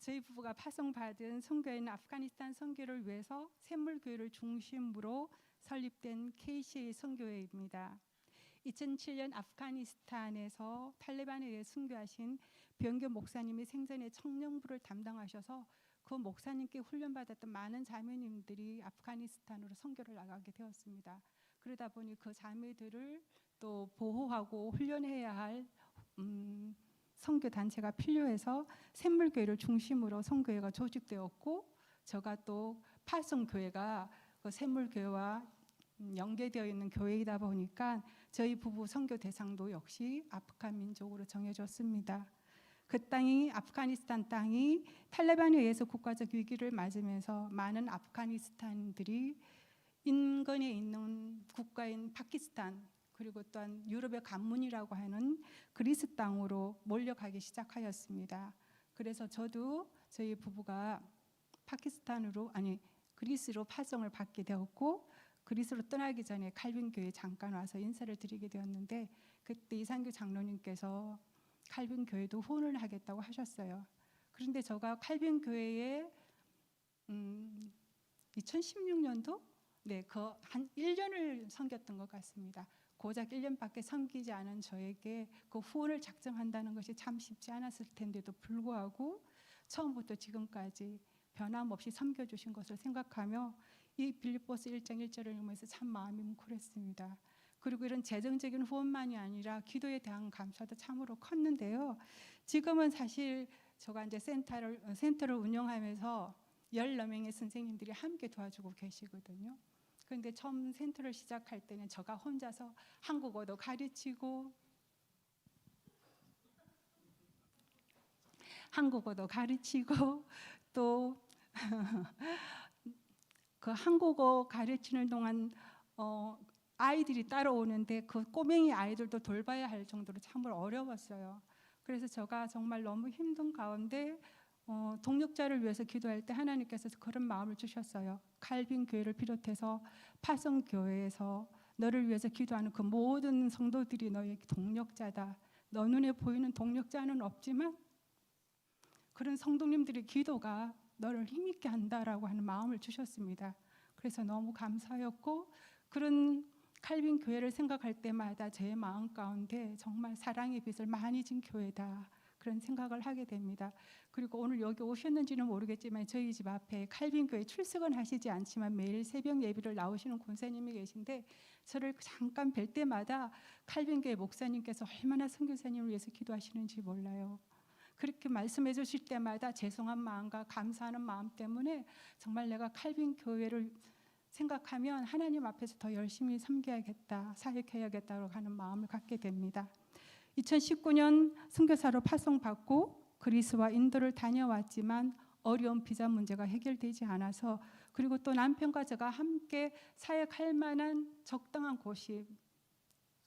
저희 부부가 파송받은 선교회는 아프가니스탄 선교를 위해서 샘물교회를 중심으로 설립된 KCA 선교회입니다. 2007년 아프가니스탄에서 탈레반에 의해 순교하신 변교 목사님이 생전에 청년부를 담당하셔서 그 목사님께 훈련받았던 많은 자매님들이 아프가니스탄으로 선교를 나가게 되었습니다. 그러다 보니 그 자매들을 또 보호하고 훈련해야 할 선교 단체가 필요해서 샘물교회를 중심으로 선교회가 조직되었고, 제가 또 파송교회가 그 샘물교회와 연계되어 있는 교회이다 보니까 저희 부부 선교 대상도 역시 아프간 민족으로 정해졌습니다. 그 땅이, 아프가니스탄 땅이 탈레반에 의해서 국가적 위기를 맞으면서 많은 아프가니스탄들이 인근에 있는 국가인 파키스탄, 그리고 또한 유럽의 관문이라고 하는 그리스 땅으로 몰려가기 시작하였습니다. 그래서 저도 저희 부부가 그리스로 파송을 받게 되었고, 그리스로 떠나기 전에 칼빈교회에 잠깐 와서 인사를 드리게 되었는데, 그때 이상규 장로님께서 칼빈교회도 후원을 하겠다고 하셨어요. 그런데 제가 칼빈교회에 2016년도 한 1년을 섬겼던 것 같습니다. 고작 1년밖에 섬기지 않은 저에게 그 후원을 작정한다는 것이 참 쉽지 않았을 텐데도 불구하고 처음부터 지금까지 변함없이 섬겨주신 것을 생각하며 이 빌립보서 1장 1절을 읽으면서 참 마음이 뭉클했습니다. 그리고 이런 재정적인 후원만이 아니라 기도에 대한 감사도 참으로 컸는데요. 지금은 사실 제가 이제 센터를 운영하면서 14명의 선생님들이 함께 도와주고 계시거든요. 그런데 처음 센터를 시작할 때는 제가 혼자서 한국어도 가르치고 또 그 한국어 가르치는 동안 아이들이 따라오는데 그 꼬맹이 아이들도 돌봐야 할 정도로 참으로 어려웠어요. 그래서 제가 정말 너무 힘든 가운데 동력자를 위해서 기도할 때 하나님께서 그런 마음을 주셨어요. 칼빈 교회를 비롯해서 파송 교회에서 너를 위해서 기도하는 그 모든 성도들이 너의 동력자다. 너 눈에 보이는 동력자는 없지만 그런 성도님들의 기도가 너를 힘있게 한다라고 하는 마음을 주셨습니다. 그래서 너무 감사였고, 그런 칼빈 교회를 생각할 때마다 제 마음 가운데 정말 사랑의 빛을 많이 진 교회다, 그런 생각을 하게 됩니다. 그리고 오늘 여기 오셨는지는 모르겠지만 저희 집 앞에 칼빈 교회 출석은 하시지 않지만 매일 새벽 예배를 나오시는 권사님이 계신데, 저를 잠깐 뵐 때마다 칼빈 교회 목사님께서 얼마나 선교사님을 위해서 기도하시는지 몰라요. 그렇게 말씀해 주실 때마다 죄송한 마음과 감사하는 마음 때문에 정말 내가 칼빈 교회를 생각하면 하나님 앞에서 더 열심히 섬겨야겠다, 사역해야겠다고 하는 마음을 갖게 됩니다. 2019년 선교사로 파송받고 그리스와 인도를 다녀왔지만 어려운 비자 문제가 해결되지 않아서, 그리고 또 남편과 제가 함께 사역할 만한 적당한 곳이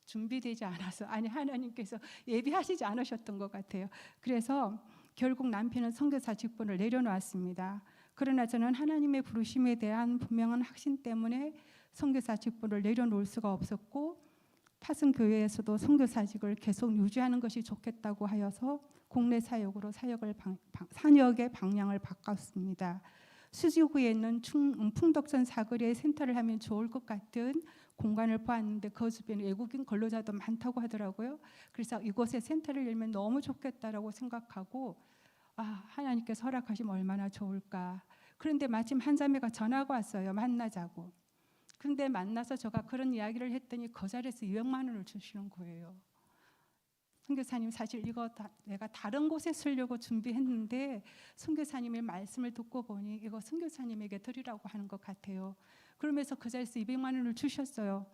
준비되지 않아서, 하나님께서 예비하시지 않으셨던 것 같아요. 그래서 결국 남편은 선교사 직분을 내려놓았습니다. 그러나 저는 하나님의 부르심에 대한 분명한 확신 때문에 선교사 직분을 내려놓을 수가 없었고, 파송교회에서도 선교사직을 계속 유지하는 것이 좋겠다고 하여서 국내 사역으로 사역의 방향을 바꿨습니다. 수지구에 있는 풍덕천 사거리에 센터를 하면 좋을 것 같은 공간을 보았는데 그 주변에 외국인 근로자도 많다고 하더라고요. 그래서 이곳에 센터를 열면 너무 좋겠다라고 생각하고, 하나님께서 허락하시면 얼마나 좋을까. 그런데 마침 한 자매가 전화가 왔어요. 만나자고. 그런데 만나서 제가 그런 이야기를 했더니 그 자리에서 200만 원을 주시는 거예요. 선교사님, 사실 이거 내가 다른 곳에 쓰려고 준비했는데 선교사님의 말씀을 듣고 보니 이거 선교사님에게 드리라고 하는 것 같아요. 그러면서 그 자리에서 200만 원을 주셨어요.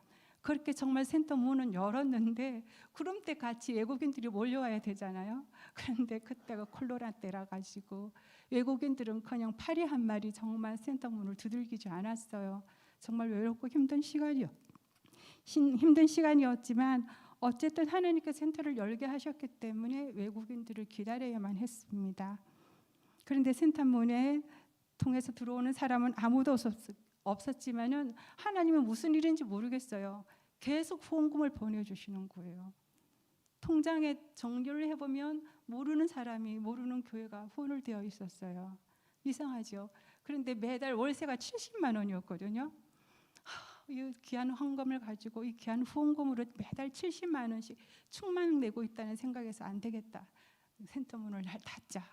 그렇게 정말 센터 문은 열었는데 구름대 같이 외국인들이 몰려와야 되잖아요. 그런데 그때가 콜로나 때라 가지고 외국인들은커녕 파리 한 마리 정말 센터 문을 두들기지 않았어요. 정말 외롭고 힘든 시간이었지만 어쨌든 하나님께서 센터를 열게 하셨기 때문에 외국인들을 기다려야만 했습니다. 그런데 센터 문에 통해서 들어오는 사람은 아무도 없었지만은 하나님은 무슨 일인지 모르겠어요. 계속 후원금을 보내주시는 거예요. 통장에 정리를 해보면 모르는 사람이 모르는 교회가 후원을 되어 있었어요. 이상하죠. 그런데 매달 월세가 70만 원이었거든요. 이 귀한 헌금을 가지고 이 귀한 후원금으로 매달 70만 원씩 충만 내고 있다는 생각에서 안 되겠다. 센터 문을 닫자.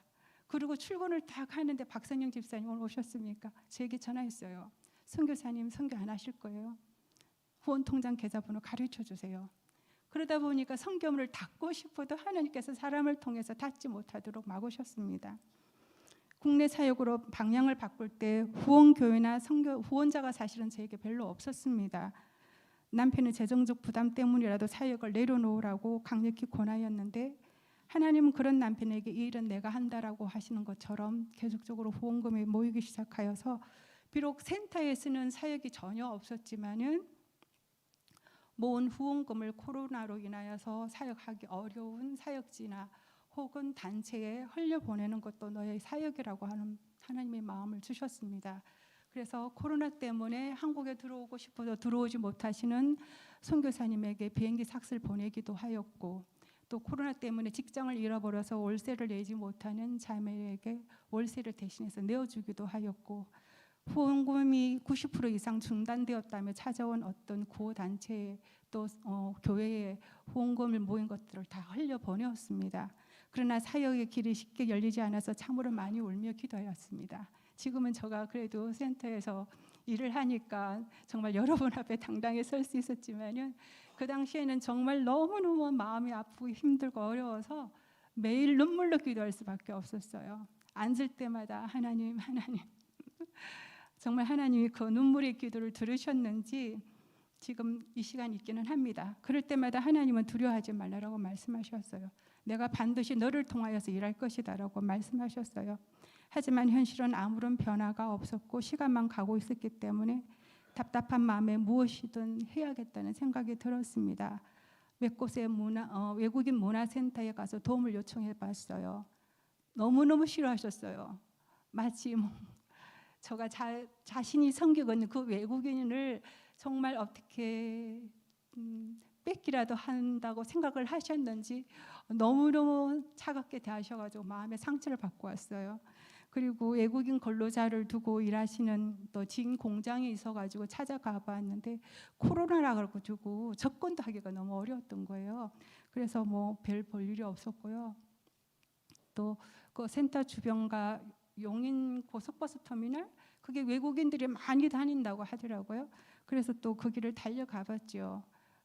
그리고 출근을 딱 하는데 박선영 집사님 오늘 오셨습니까? 저에게 전화했어요. 선교사님 선교 안 하실 거예요. 후원 통장 계좌번호 가르쳐 주세요. 그러다 보니까 선교문을 닫고 싶어도 하나님께서 사람을 통해서 닫지 못하도록 막으셨습니다. 국내 사역으로 방향을 바꿀 때 후원교회나 선교 후원자가 사실은 저에게 별로 없었습니다. 남편의 재정적 부담 때문이라도 사역을 내려놓으라고 강력히 권하였는데 하나님은 그런 남편에게 이 일은 내가 한다라고 하시는 것처럼 계속적으로 후원금이 모이기 시작하여서 비록 센터에 쓰는 사역이 전혀 없었지만은 모은 후원금을 코로나로 인하여서 사역하기 어려운 사역지나 혹은 단체에 흘려보내는 것도 너의 사역이라고 하는 하나님의 마음을 주셨습니다. 그래서 코로나 때문에 한국에 들어오고 싶어도 들어오지 못하시는 선교사님에게 비행기 삭스를 보내기도 하였고, 또 코로나 때문에 직장을 잃어버려서 월세를 내지 못하는 자매에게 월세를 대신해서 내어주기도 하였고, 후원금이 90% 이상 중단되었다며 찾아온 어떤 구호단체에 또 교회에 후원금을 모인 것들을 다 흘려보내었습니다. 그러나 사역의 길이 쉽게 열리지 않아서 참으로 많이 울며 기도하였습니다. 지금은 제가 그래도 센터에서 일을 하니까 정말 여러분 앞에 당당히 설 수 있었지만은 그 당시에는 정말 너무너무 마음이 아프고 힘들고 어려워서 매일 눈물로 기도할 수밖에 없었어요. 앉을 때마다 하나님 정말 하나님이 그 눈물의 기도를 들으셨는지 지금 이 시간 있기는 합니다. 그럴 때마다 하나님은 두려워하지 말라라고 말씀하셨어요. 내가 반드시 너를 통하여서 일할 것이다 라고 말씀하셨어요. 하지만 현실은 아무런 변화가 없었고 시간만 가고 있었기 때문에 답답한 마음에 무엇이든 해야겠다는 생각이 들었습니다. 몇 곳의 외국인 문화센터에 가서 도움을 요청해 봤어요. 너무너무 싫어하셨어요. 마치 제가 자신이 섬기고 있는 그 외국인을 정말 어떻게 뺏기라도 한다고 생각을 하셨는지 너무너무 차갑게 대하셔가지고 마음의 상처를 받고 왔어요. 그리고 외국인 근로자를 두고 일하시는 또 지인 공장이 있어가지고 찾아가 봤는데 코로나라 가지고 접근도 하기가 너무 어려웠던 거예요. 그래서 뭐 별 볼 일이 없었고요. 또 그 센터 주변과 용인 고속버스 터미널 그게 외국인들이 많이 다닌다고 하더라고요. 그래서 또 그 길을 달려가 봤죠.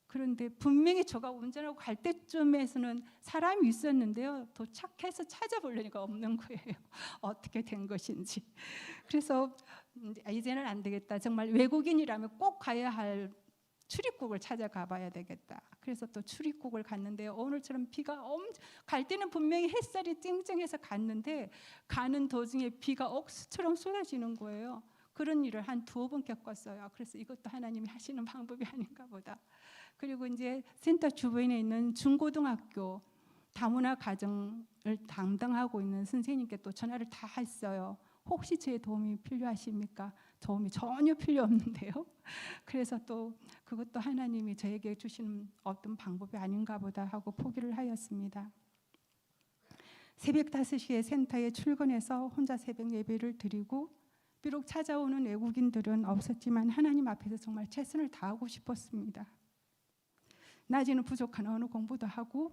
그런데 분명히 제가 운전하고 갈 때쯤에서는 사람이 있었는데요. 도착해서 찾아보려니까 없는 거예요. 어떻게 된 것인지. 그래서 이제는 안 되겠다. 정말 외국인이라면 꼭 가야 할 출입국을 찾아가 봐야 되겠다. 그래서 또 출입국을 갔는데 오늘처럼 비가 갈 때는 분명히 햇살이 쨍쨍해서 갔는데 가는 도중에 비가 억수처럼 쏟아지는 거예요. 그런 일을 한 2번 겪었어요. 그래서 이것도 하나님이 하시는 방법이 아닌가 보다. 그리고 이제 센터 주변에 있는 중고등학교 다문화 가정을 담당하고 있는 선생님께 또 전화를 다 했어요. 혹시 제 도움이 필요하십니까? 도움이 전혀 필요 없는데요. 그래서 또 그것도 하나님이 저에게 주신 어떤 방법이 아닌가 보다 하고 포기를 하였습니다. 새벽 5시에 센터에 출근해서 혼자 새벽 예배를 드리고 비록 찾아오는 외국인들은 없었지만 하나님 앞에서 정말 최선을 다하고 싶었습니다. 낮에는 부족한 언어 공부도 하고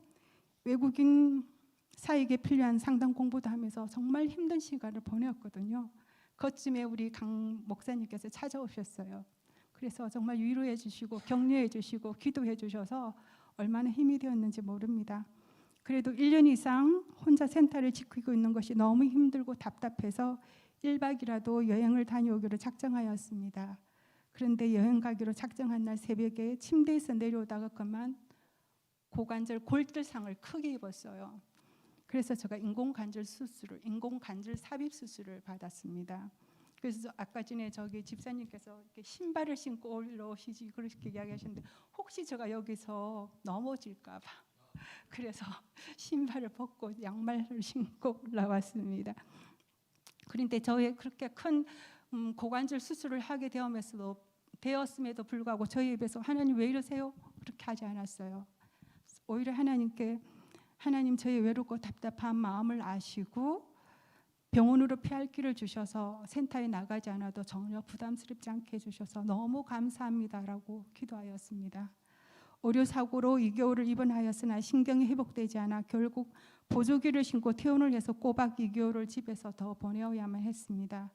외국인 사역에 필요한 상담 공부도 하면서 정말 힘든 시간을 보내었거든요. 그쯤에 우리 강 목사님께서 찾아오셨어요. 그래서 정말 위로해 주시고 격려해 주시고 기도해 주셔서 얼마나 힘이 되었는지 모릅니다. 그래도 1년 이상 혼자 센터를 지키고 있는 것이 너무 힘들고 답답해서 1박이라도 여행을 다녀오기로 작정하였습니다. 그런데 여행 가기로 작정한 날 새벽에 침대에서 내려오다가 그만 고관절 골절상을 크게 입었어요. 그래서 제가 인공관절 삽입 수술을 받았습니다. 그래서 아까 전에 저기 집사님께서 이렇게 신발을 신고 올라오시지 그렇게 이야기하셨는데 혹시 제가 여기서 넘어질까 봐 그래서 신발을 벗고 양말을 신고 올라왔습니다. 그런데 저의 그렇게 큰 고관절 수술을 하게 되었음에도 불구하고 저희 입에서 하나님 왜 이러세요? 그렇게 하지 않았어요. 오히려 하나님 저의 외롭고 답답한 마음을 아시고 병원으로 피할 길을 주셔서 센터에 나가지 않아도 전혀 부담스럽지 않게 해주셔서 너무 감사합니다라고 기도하였습니다. 오류사고로 2개월을 입원하였으나 신경이 회복되지 않아 결국 보조기를 신고 퇴원을 해서 꼬박 2개월을 집에서 더 보내어야만 했습니다.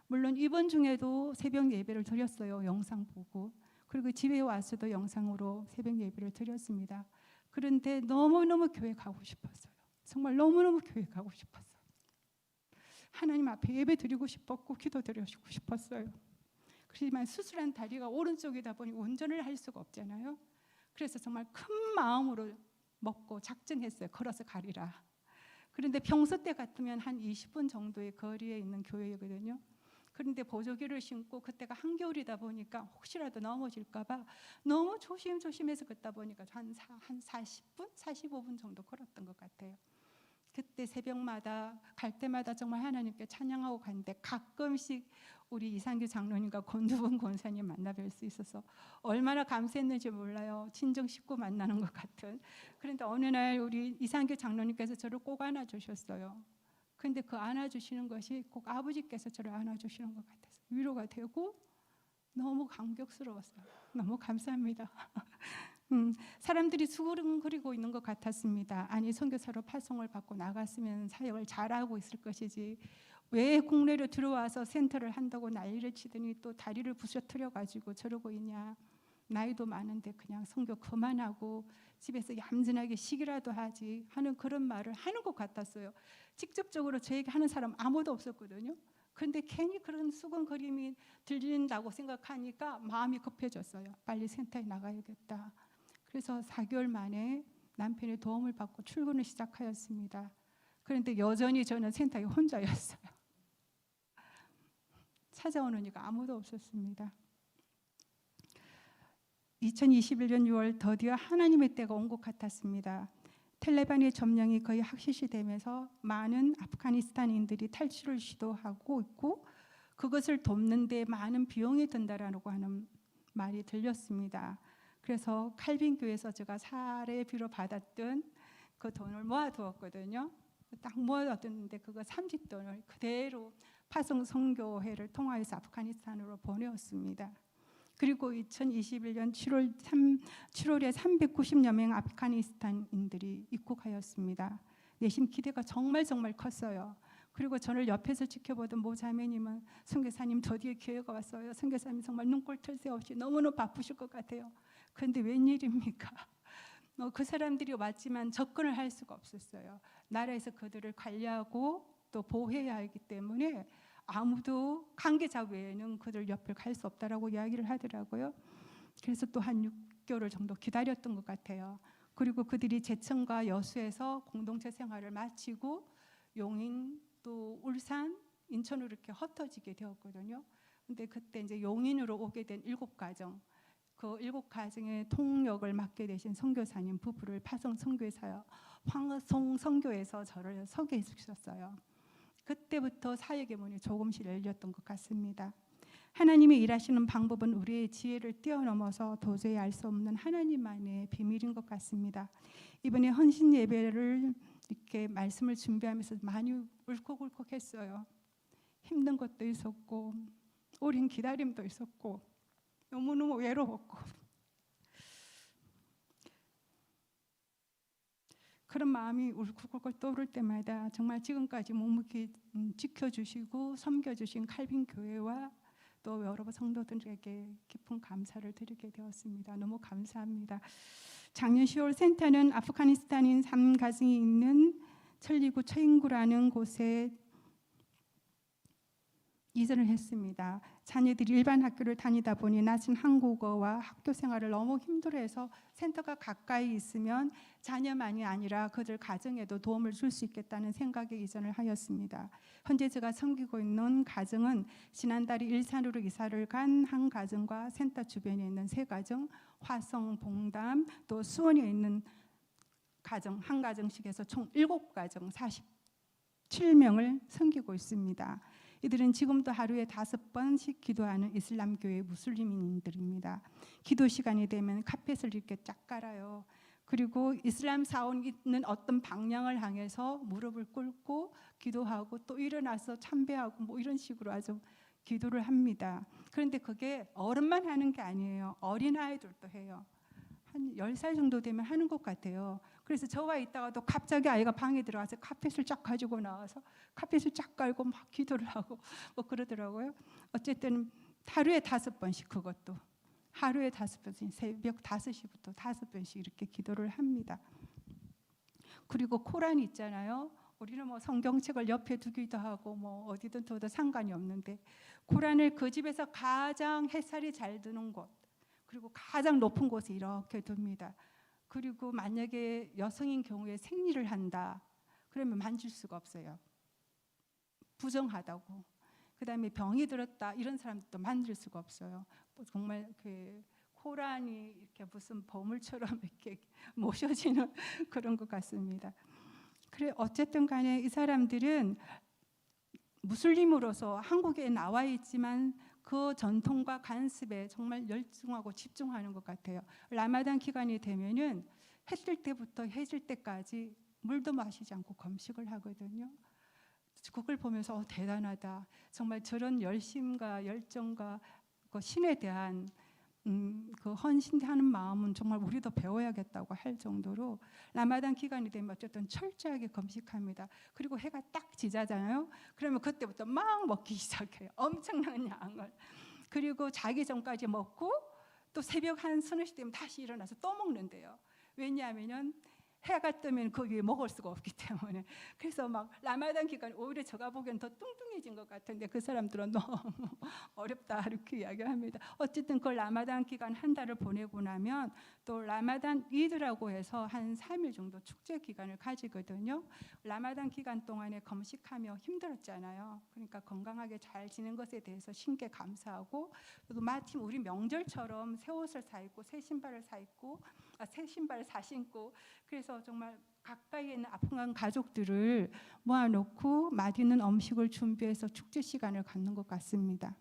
물론 입원 중에도 새벽 예배를 드렸어요. 영상 보고. 그리고 집에 와서도 영상으로 새벽 예배를 드렸습니다. 그런데 너무너무 교회 가고 싶었어요. 정말 너무너무 교회 가고 싶었어요. 하나님 앞에 예배 드리고 싶었고 기도 드리고 싶었어요. 그렇지만 수술한 다리가 오른쪽이다 보니 운전을 할 수가 없잖아요. 그래서 정말 큰 마음으로 먹고 작정했어요. 걸어서 가리라. 그런데 평소 때 같으면 한 20분 정도의 거리에 있는 교회거든요. 그런데 보조기를 신고 그때가 한겨울이다 보니까 혹시라도 넘어질까 봐 너무 조심조심해서 걷다 보니까 한 40분, 45분 정도 걸었던 것 같아요. 그때 새벽마다 갈 때마다 정말 하나님께 찬양하고 갔는데 가끔씩 우리 이상규 장로님과 권두분 권사님 만나뵐 수 있어서 얼마나 감사했는지 몰라요. 친정 식구 만나는 것 같은. 그런데 어느 날 우리 이상규 장로님께서 저를 꼭 안아주셨어요. 근데 그 안아주시는 것이 꼭 아버지께서 저를 안아주시는 것 같아서 위로가 되고 너무 감격스러웠어요. 너무 감사합니다. 사람들이 수그름거리고 있는 것 같았습니다. 아니 선교사로 파송을 받고 나갔으면 사역을 잘하고 있을 것이지 왜 국내로 들어와서 센터를 한다고 난리를 치더니 또 다리를 부셔뜨려 가지고 저러고 있냐. 나이도 많은데 그냥 선교 그만하고 집에서 얌전하게 쉬기라도 하지 하는 그런 말을 하는 것 같았어요. 직접적으로 저에게 하는 사람 아무도 없었거든요. 그런데 괜히 그런 수근거림이 들린다고 생각하니까 마음이 급해졌어요. 빨리 센터에 나가야겠다. 그래서 4개월 만에 남편의 도움을 받고 출근을 시작하였습니다. 그런데 여전히 저는 센터에 혼자였어요. 찾아오는 이가 아무도 없었습니다. 2021년 6월 드디어 하나님의 때가 온 것 같았습니다. 텔레반의 점령이 거의 확실시되면서 많은 아프가니스탄인들이 탈출을 시도하고 있고 그것을 돕는 데 많은 비용이 든다라고 하는 말이 들렸습니다. 그래서 칼빈교에서 제가 사례비로 받았던 그 돈을 모아두었거든요. 딱 모아뒀는데 그거 30돈을 그대로 파송 선교회를 통하여서 아프가니스탄으로 보내었습니다. 그리고 2021년 7월에 390여 명 아프가니스탄인들이 입국하였습니다. 내심 기대가 정말 컸어요. 그리고 저를 옆에서 지켜보던 모 자매님은 선교사님 드디어 기회가 왔어요. 선교사님 정말 눈꼴 털 새 없이 너무너무 바쁘실 것 같아요. 그런데 웬일입니까? 그 사람들이 왔지만 접근을 할 수가 없었어요. 나라에서 그들을 관리하고 또 보호해야 하기 때문에 아무도 관계자 외에는 그들 옆을 갈 수 없다라고 이야기를 하더라고요. 그래서 또 한 6개월 정도 기다렸던 것 같아요. 그리고 그들이 제천과 여수에서 공동체 생활을 마치고 용인 또 울산, 인천으로 이렇게 흩어지게 되었거든요. 근데 그때 이제 용인으로 오게 된 7가정, 그 7가정의 통역을 맡게 되신 선교사님 부부를 파송 선교사요 황송 선교에서 저를 소개해 주셨어요. 그때부터 사역의 문이 조금씩 열렸던 것 같습니다. 하나님이 일하시는 방법은 우리의 지혜를 뛰어넘어서 도저히 알 수 없는 하나님만의 비밀인 것 같습니다. 이번에 헌신 예배를 이렇게 말씀을 준비하면서 많이 울컥울컥했어요. 힘든 것도 있었고 오랜 기다림도 있었고 너무너무 외로웠고 그런 마음이 울컥울컥 떠오를 때마다 정말 지금까지 묵묵히 지켜주시고 섬겨주신 칼빈 교회와 또 여러 성도들에게 깊은 감사를 드리게 되었습니다. 너무 감사합니다. 작년 10월 센터는 아프가니스탄인 3가정이 있는 천리구 처인구라는 곳에 이전을 했습니다. 자녀들이 일반 학교를 다니다 보니 낮은 한국어와 학교 생활을 너무 힘들어해서 센터가 가까이 있으면 자녀만이 아니라 그들 가정에도 도움을 줄 수 있겠다는 생각에 이전을 하였습니다. 현재 제가 섬기고 있는 가정은 지난달에 일산으로 이사를 간 한 가정과 센터 주변에 있는 3가정, 화성, 봉담, 또 수원에 있는 가정 한 가정씩 해서 총 7가정 47명을 섬기고 있습니다. 이들은 지금도 하루에 5번씩 기도하는 이슬람교회 무슬림인들입니다. 기도 시간이 되면 카펫을 이렇게 쫙 깔아요. 그리고 이슬람 사원 있는 어떤 방향을 향해서 무릎을 꿇고 기도하고 또 일어나서 참배하고 뭐 이런 식으로 아주 기도를 합니다. 그런데 그게 어른만 하는 게 아니에요. 어린아이들도 해요. 한 10살 정도 되면 하는 것 같아요. 그래서 저와 있다가도 갑자기 아이가 방에 들어가서 카펫을 쫙 가지고 나와서 카펫을 쫙 깔고 막 기도를 하고 뭐 그러더라고요. 어쨌든 하루에 5번씩, 그것도 하루에 5번씩, 새벽 5시부터 5번씩 이렇게 기도를 합니다. 그리고 코란 있잖아요. 우리는 뭐 성경책을 옆에 두기도 하고 뭐 어디든 둬도 상관이 없는데, 코란을 그 집에서 가장 햇살이 잘 드는 곳, 그리고 가장 높은 곳에 이렇게 둡니다. 그리고 만약에 여성인 경우에 생리를 한다 그러면 만질 수가 없어요. 부정하다고. 그다음에 병이 들었다 이런 사람들도 만질 수가 없어요. 정말 그 코란이 이렇게 무슨 보물처럼 이렇게 모셔지는 그런 것 같습니다. 그래 어쨌든 간에 이 사람들은 무슬림으로서 한국에 나와 있지만 그 전통과 관습에 정말 열중하고 집중하는 것 같아요. 라마단 기간이 되면은 해 뜰 때부터 해질 때까지 물도 마시지 않고 검식을 하거든요. 그걸 보면서 대단하다. 정말 저런 열심과 열정과 그 신에 대한 그 헌신하는 마음은 정말 우리도 배워야겠다고 할 정도로 라마단 기간이 되면 어쨌든 철저하게 검식합니다. 그리고 해가 딱 지자잖아요. 그러면 그때부터 막 먹기 시작해요. 엄청난 양을. 그리고 자기 전까지 먹고 또 새벽 한 서너 시 되면 다시 일어나서 또 먹는데요. 왜냐하면 해가 뜨면 그 위에 먹을 수가 없기 때문에. 그래서 막 라마단 기간 오히려 제가 보기엔 더 뚱뚱해진 것 같은데 그 사람들은 너무 어렵다 이렇게 이야기합니다. 어쨌든 그 라마단 기간 한 달을 보내고 나면 또 라마단 이드라고 해서 한 3일 정도 축제 기간을 가지거든요. 라마단 기간 동안에 검식하며 힘들었잖아요. 그러니까 건강하게 잘 지낸 것에 대해서 신께 감사하고, 또 마침 우리 명절처럼 새 옷을 사 입고 새 신발을 사 입고 새 신발을 사 신고, 그래서 정말 가까이에 있는 아프간 가족들을 모아놓고 맛있는 음식을 준비해서 축제 시간을 갖는 것 같습니다.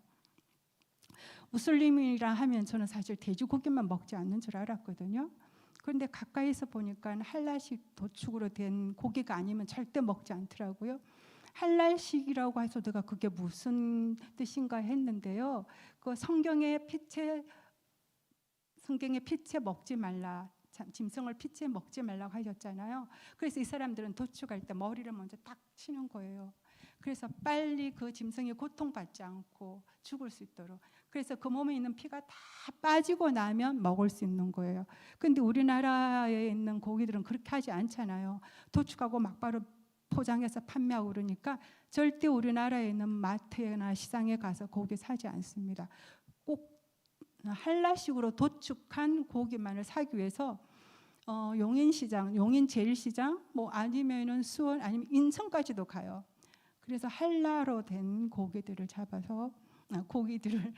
무슬림이라 하면 저는 사실 돼지고기만 먹지 않는 줄 알았거든요. 그런데 가까이서 보니까 할랄식 도축으로 된 고기가 아니면 절대 먹지 않더라고요. 할랄식이라고 해서 내가 그게 무슨 뜻인가 했는데요. 그 성경의 피채 먹지 말라, 짐승을 피채 먹지 말라고 하셨잖아요. 그래서 이 사람들은 도축할 때 머리를 먼저 딱 치는 거예요. 그래서 빨리 그 짐승이 고통받지 않고 죽을 수 있도록. 그래서 그 몸에 있는 피가 다 빠지고 나면 먹을 수 있는 거예요. 근데 우리나라에 있는 고기들은 그렇게 하지 않잖아요. 도축하고 막바로 포장해서 판매하고 그러니까 절대 우리나라에 있는 마트나 시장에 가서 고기 사지 않습니다. 꼭 한라식으로 도축한 고기만을 사기 위해서 용인시장, 용인제일시장, 뭐 아니면은 수원, 아니면 인천까지도 가요. 그래서 한라로 된 고기들을 잡아서 고기들을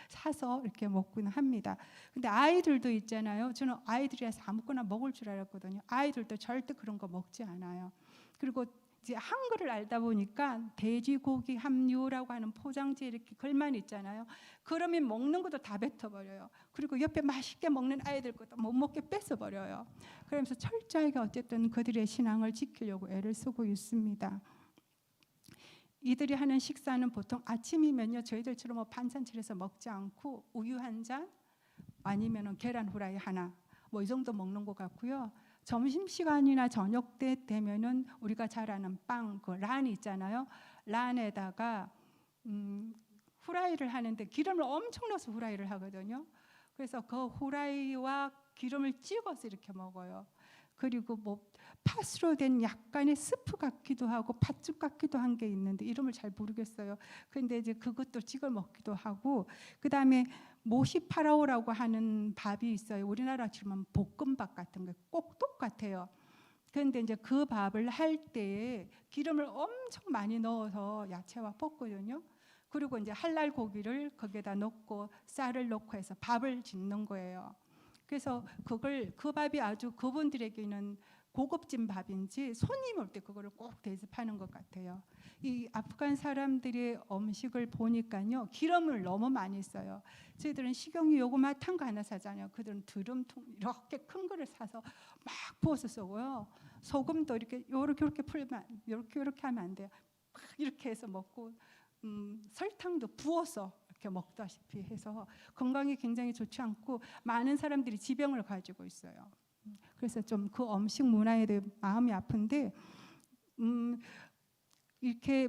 사서 이렇게 먹곤 합니다. 근데 아이들도 있잖아요. 저는 아이들이라서 아무거나 먹을 줄 알았거든요. 아이들도 절대 그런 거 먹지 않아요. 그리고 이제 한글을 알다 보니까 돼지고기 함유라고 하는 포장지에 이렇게 글만 있잖아요. 그러면 먹는 것도 다 뱉어버려요. 그리고 옆에 맛있게 먹는 아이들 것도 못 먹게 뺏어버려요. 그러면서 철저하게 어쨌든 그들의 신앙을 지키려고 애를 쓰고 있습니다. 이들이 하는 식사는 보통 아침이면요 저희들처럼 뭐 반찬 차려서 먹지 않고 우유 한 잔 아니면은 계란 후라이 하나 뭐 이 정도 먹는 것 같고요. 점심시간이나 저녁 때 되면은 우리가 잘 아는 빵, 그 란 있잖아요. 란에다가 후라이를 하는데 기름을 엄청 넣어서 후라이를 하거든요. 그래서 그 후라이와 기름을 찍어서 이렇게 먹어요. 그리고 뭐 팥으로 된 약간의 스프 같기도 하고 팥죽 같기도 한 게 있는데 이름을 잘 모르겠어요. 근데 이제 그것도 찍어 먹기도 하고, 그다음에 모시파라오라고 하는 밥이 있어요. 우리나라처럼 볶음밥 같은 거 꼭 똑같아요. 그런데 이제 그 밥을 할 때 기름을 엄청 많이 넣어서 야채와 볶거든요. 그리고 이제 할랄 고기를 거기에다 넣고 쌀을 넣고 해서 밥을 짓는 거예요. 그래서 그 밥이 아주 그분들에게는 고급진 밥인지 손님 올 때 그거를 꼭 대접하는 것 같아요. 이 아프간 사람들의 음식을 보니까요, 기름을 너무 많이 써요. 저희들은 식용유 요거마한 거 하나 사잖아요. 그들은 드럼통 이렇게 큰 거를 사서 막 부어서 쓰고요. 소금도 이렇게 풀면 이렇게 하면 안 돼요. 막 이렇게 해서 먹고, 설탕도 부어서 이렇게 먹다시피 해서 건강에 굉장히 좋지 않고 많은 사람들이 지병을 가지고 있어요. 그래서 좀 그 음식 문화에 대해 마음이 아픈데, 이렇게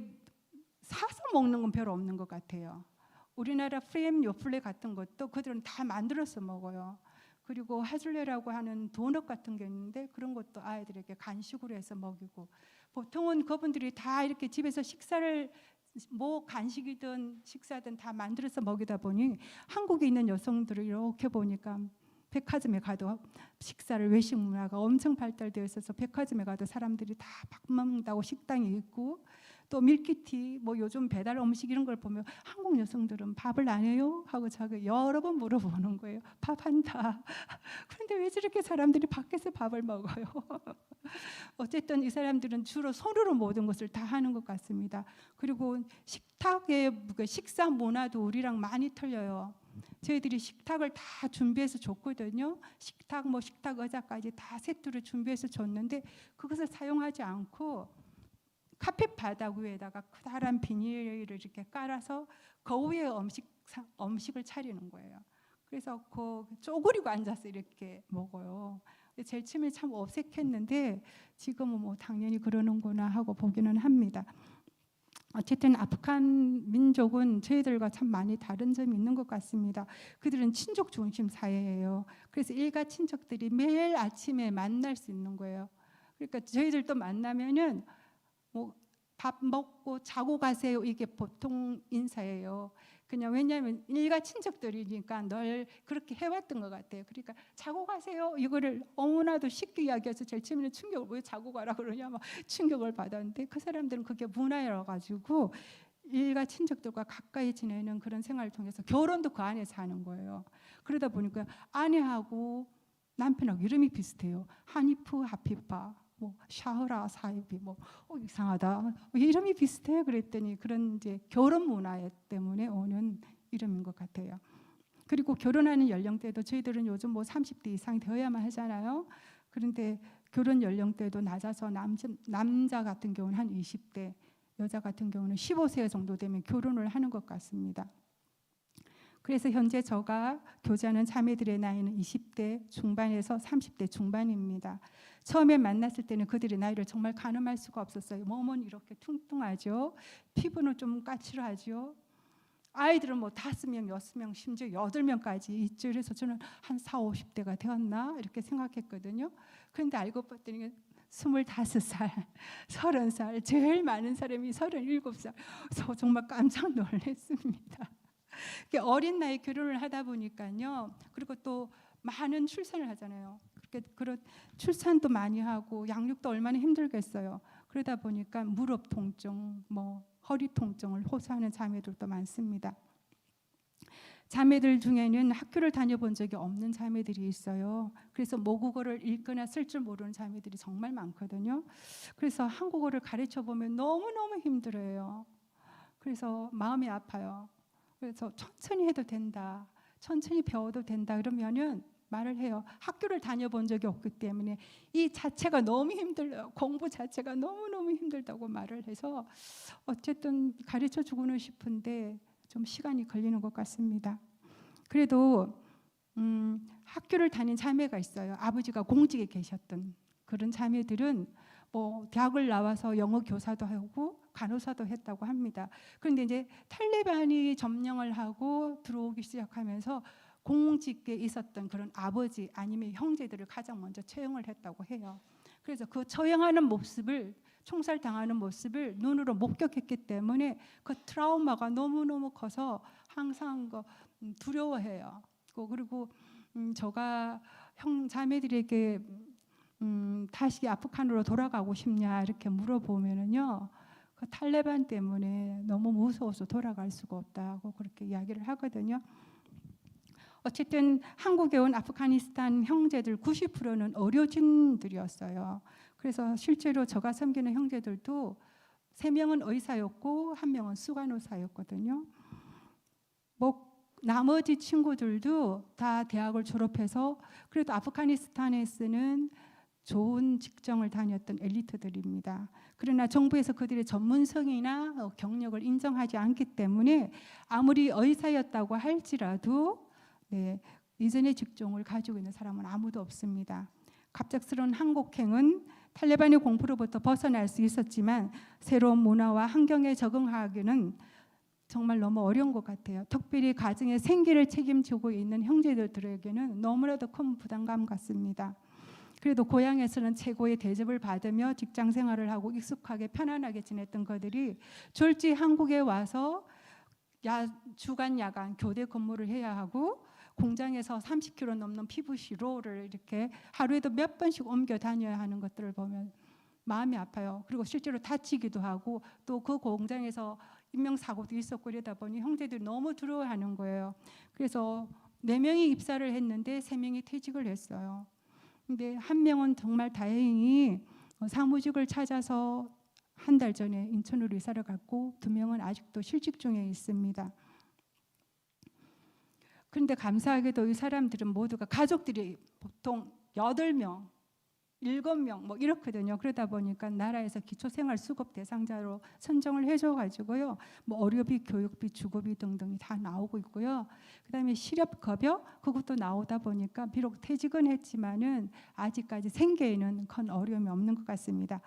사서 먹는 건 별로 없는 것 같아요. 우리나라 프렘 요플레 같은 것도 그들은 다 만들어서 먹어요. 그리고 하즐레라고 하는 도넛 같은 게 있는데 그런 것도 아이들에게 간식으로 해서 먹이고, 보통은 그분들이 다 이렇게 집에서 식사를 뭐 간식이든 식사든 다 만들어서 먹이다 보니 한국에 있는 여성들을 이렇게 보니까 백화점에 가도 식사를 외식 문화가 엄청 발달되어 있어서 백화점에 가도 사람들이 다 밥 먹는다고 식당이 있고, 또 밀키티 뭐 요즘 배달 음식 이런 걸 보면 한국 여성들은 밥을 안 해요? 하고 자기 여러 번 물어보는 거예요. 밥 한다. 그런데 왜 저렇게 사람들이 밖에서 밥을 먹어요? 어쨌든 이 사람들은 주로 손으로 모든 것을 다 하는 것 같습니다. 그리고 식탁의 식사 문화도 우리랑 많이 틀려요. 저희들이 식탁을 다 준비해서 줬거든요. 식탁 의자까지 다 세트로 준비해서 줬는데 그것을 사용하지 않고 카펫 바닥 위에다가 커다란 비닐을 이렇게 깔아서 그 위에 음식을 차리는 거예요. 그래서 그 쪼그리고 앉아서 이렇게 먹어요. 제일 처음에 참 어색했는데 지금은 뭐 당연히 그러는구나 하고 보기는 합니다. 어쨌든 아프간 민족은 저희들과 참 많이 다른 점이 있는 것 같습니다. 그들은 친족 중심 사회예요. 그래서 일가 친척들이 매일 아침에 만날 수 있는 거예요. 그러니까 저희들도 만나면은 뭐 밥 먹고 자고 가세요, 이게 보통 인사예요. 그냥 왜냐하면 일가 친척들이니까 늘 그렇게 해왔던 것 같아요. 그러니까 자고 가세요 이거를 너무나도 쉽게 이야기해서 제일 처음에는 충격을, 왜 자고 가라 그러냐 막 충격을 받았는데, 그 사람들은 그게 문화여 가지고 일가 친척들과 가까이 지내는 그런 생활을 통해서 결혼도 그 안에서 하는 거예요. 그러다 보니까 아내하고 남편하고 이름이 비슷해요. 하니프 하피파, 뭐 샤흐라 사이비, 뭐 이상하다, 이름이 비슷해. 그랬더니 그런 이제 결혼 문화 때문에 오는 이름인 것 같아요. 그리고 결혼하는 연령대도 저희들은 요즘 뭐 30대 이상 되어야만 하잖아요. 그런데 결혼 연령대도 낮아서 남자 같은 경우는 한 20대, 여자 같은 경우는 15세 정도 되면 결혼을 하는 것 같습니다. 그래서 현재 제가 교제하는 자매들의 나이는 20대 중반에서 30대 중반입니다. 처음에 만났을 때는 그들의 나이를 정말 가늠할 수가 없었어요. 몸은 이렇게 퉁퉁하죠. 피부는 좀 까칠하죠. 아이들은 뭐 5명, 6명, 심지어 8명까지 있죠. 그래서 저는 한 40, 50대가 되었나 이렇게 생각했거든요. 그런데 알고 봤더니 25살, 30살, 제일 많은 사람이 37살. 저 정말 깜짝 놀랐습니다. 어린 나이에 결혼을 하다 보니까요. 그리고 또 많은 출산을 하잖아요. 그런 출산도 많이 하고 양육도 얼마나 힘들겠어요. 그러다 보니까 무릎 통증, 뭐 허리 통증을 호소하는 자매들도 많습니다. 자매들 중에는 학교를 다녀본 적이 없는 자매들이 있어요. 그래서 모국어를 읽거나 쓸 줄 모르는 자매들이 정말 많거든요. 그래서 한국어를 가르쳐 보면 너무너무 힘들어요. 그래서 마음이 아파요. 그래서 천천히 해도 된다, 천천히 배워도 된다 그러면은 말을 해요. 학교를 다녀본 적이 없기 때문에 이 자체가 너무 힘들어요. 공부 자체가 너무너무 힘들다고 말을 해서 어쨌든 가르쳐 주고는 싶은데 좀 시간이 걸리는 것 같습니다. 그래도 학교를 다닌 자매가 있어요. 아버지가 공직에 계셨던 그런 자매들은 뭐 대학을 나와서 영어 교사도 하고 간호사도 했다고 합니다. 그런데 이제 탈레반이 점령을 하고 들어오기 시작하면서 공직에 있었던 그런 아버지 아니면 형제들을 가장 먼저 처형을 했다고 해요. 그래서 그 처형하는 모습을, 총살당하는 모습을 눈으로 목격했기 때문에 그 트라우마가 너무너무 커서 항상 두려워해요. 그리고 제가 자매들에게 다시 아프간으로 돌아가고 싶냐 이렇게 물어보면은요, 그 탈레반 때문에 너무 무서워서 돌아갈 수가 없다고 그렇게 이야기를 하거든요. 어쨌든 한국에 온 아프가니스탄 형제들 90%는 어려진들이었어요. 그래서 실제로 제가 섬기는 형제들도 3명은 의사였고 1명은 수간호사였거든요. 뭐 나머지 친구들도 다 대학을 졸업해서 그래도 아프가니스탄에 쓰는 좋은 직종을 다녔던 엘리트들입니다. 그러나 정부에서 그들의 전문성이나 경력을 인정하지 않기 때문에 아무리 의사였다고 할지라도 이전의 직종을 가지고 있는 사람은 아무도 없습니다. 갑작스러운 한국행은 탈레반의 공포로부터 벗어날 수 있었지만 새로운 문화와 환경에 적응하기는 정말 너무 어려운 것 같아요. 특별히 가정의 생계를 책임지고 있는 형제들에게는 너무나도 큰 부담감 같습니다. 그래도 고향에서는 최고의 대접을 받으며 직장 생활을 하고 익숙하게 편안하게 지냈던 그들이 졸지 한국에 와서 주간 야간 교대 근무를 해야 하고 공장에서 30km 넘는 PVC로를 이렇게 하루에도 몇 번씩 옮겨 다녀야 하는 것들을 보면 마음이 아파요. 그리고 실제로 다치기도 하고 또 그 공장에서 인명사고도 있었고 이러다 보니 형제들이 너무 두려워하는 거예요. 그래서 4명이 입사를 했는데 3명이 퇴직을 했어요. 근데 1명은 정말 다행히 사무직을 찾아서 한 달 전에 인천으로 이사를 갔고 2명은 아직도 실직 중에 있습니다. 그런데 감사하게도 이 사람들은 모두가 가족들이 보통 8명, 7명 뭐 이렇거든요. 그러다 보니까 나라에서 기초생활수급 대상자로 선정을 해줘가지고요. 뭐 의료비, 교육비, 주거비 등등이 다 나오고 있고요. 그다음에 실업급여 그것도 나오다 보니까 비록 퇴직은 했지만은 아직까지 생계에는 큰 어려움이 없는 것 같습니다.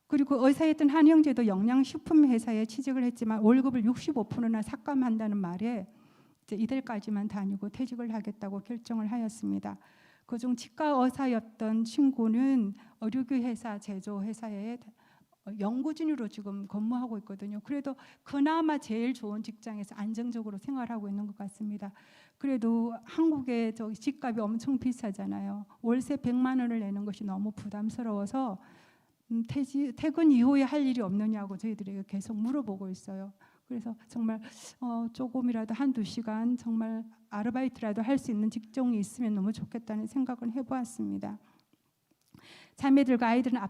그리고 의사였던 한 형제도 영양식품 회사에 취직을 했지만 월급을 65%나 삭감한다는 말에 이제 이달까지만 다니고 퇴직을 하겠다고 결정을 하였습니다. 그중 치과 의사였던 친구는 의료기 회사, 제조 회사에 연구진으로 지금 근무하고 있거든요. 그래도 그나마 제일 좋은 직장에서 안정적으로 생활하고 있는 것 같습니다. 그래도 한국의 집값이 엄청 비싸잖아요. 월세 100만 원을 내는 것이 너무 부담스러워서 퇴근 이후에 할 일이 없느냐고 저희들에게 계속 물어보고 있어요. 그래서 정말 조금이라도 1-2시간 정말 아르바이트라도 할 수 있는 직종이 있으면 너무 좋겠다는 생각을 해보았습니다. 자매들과 아이들은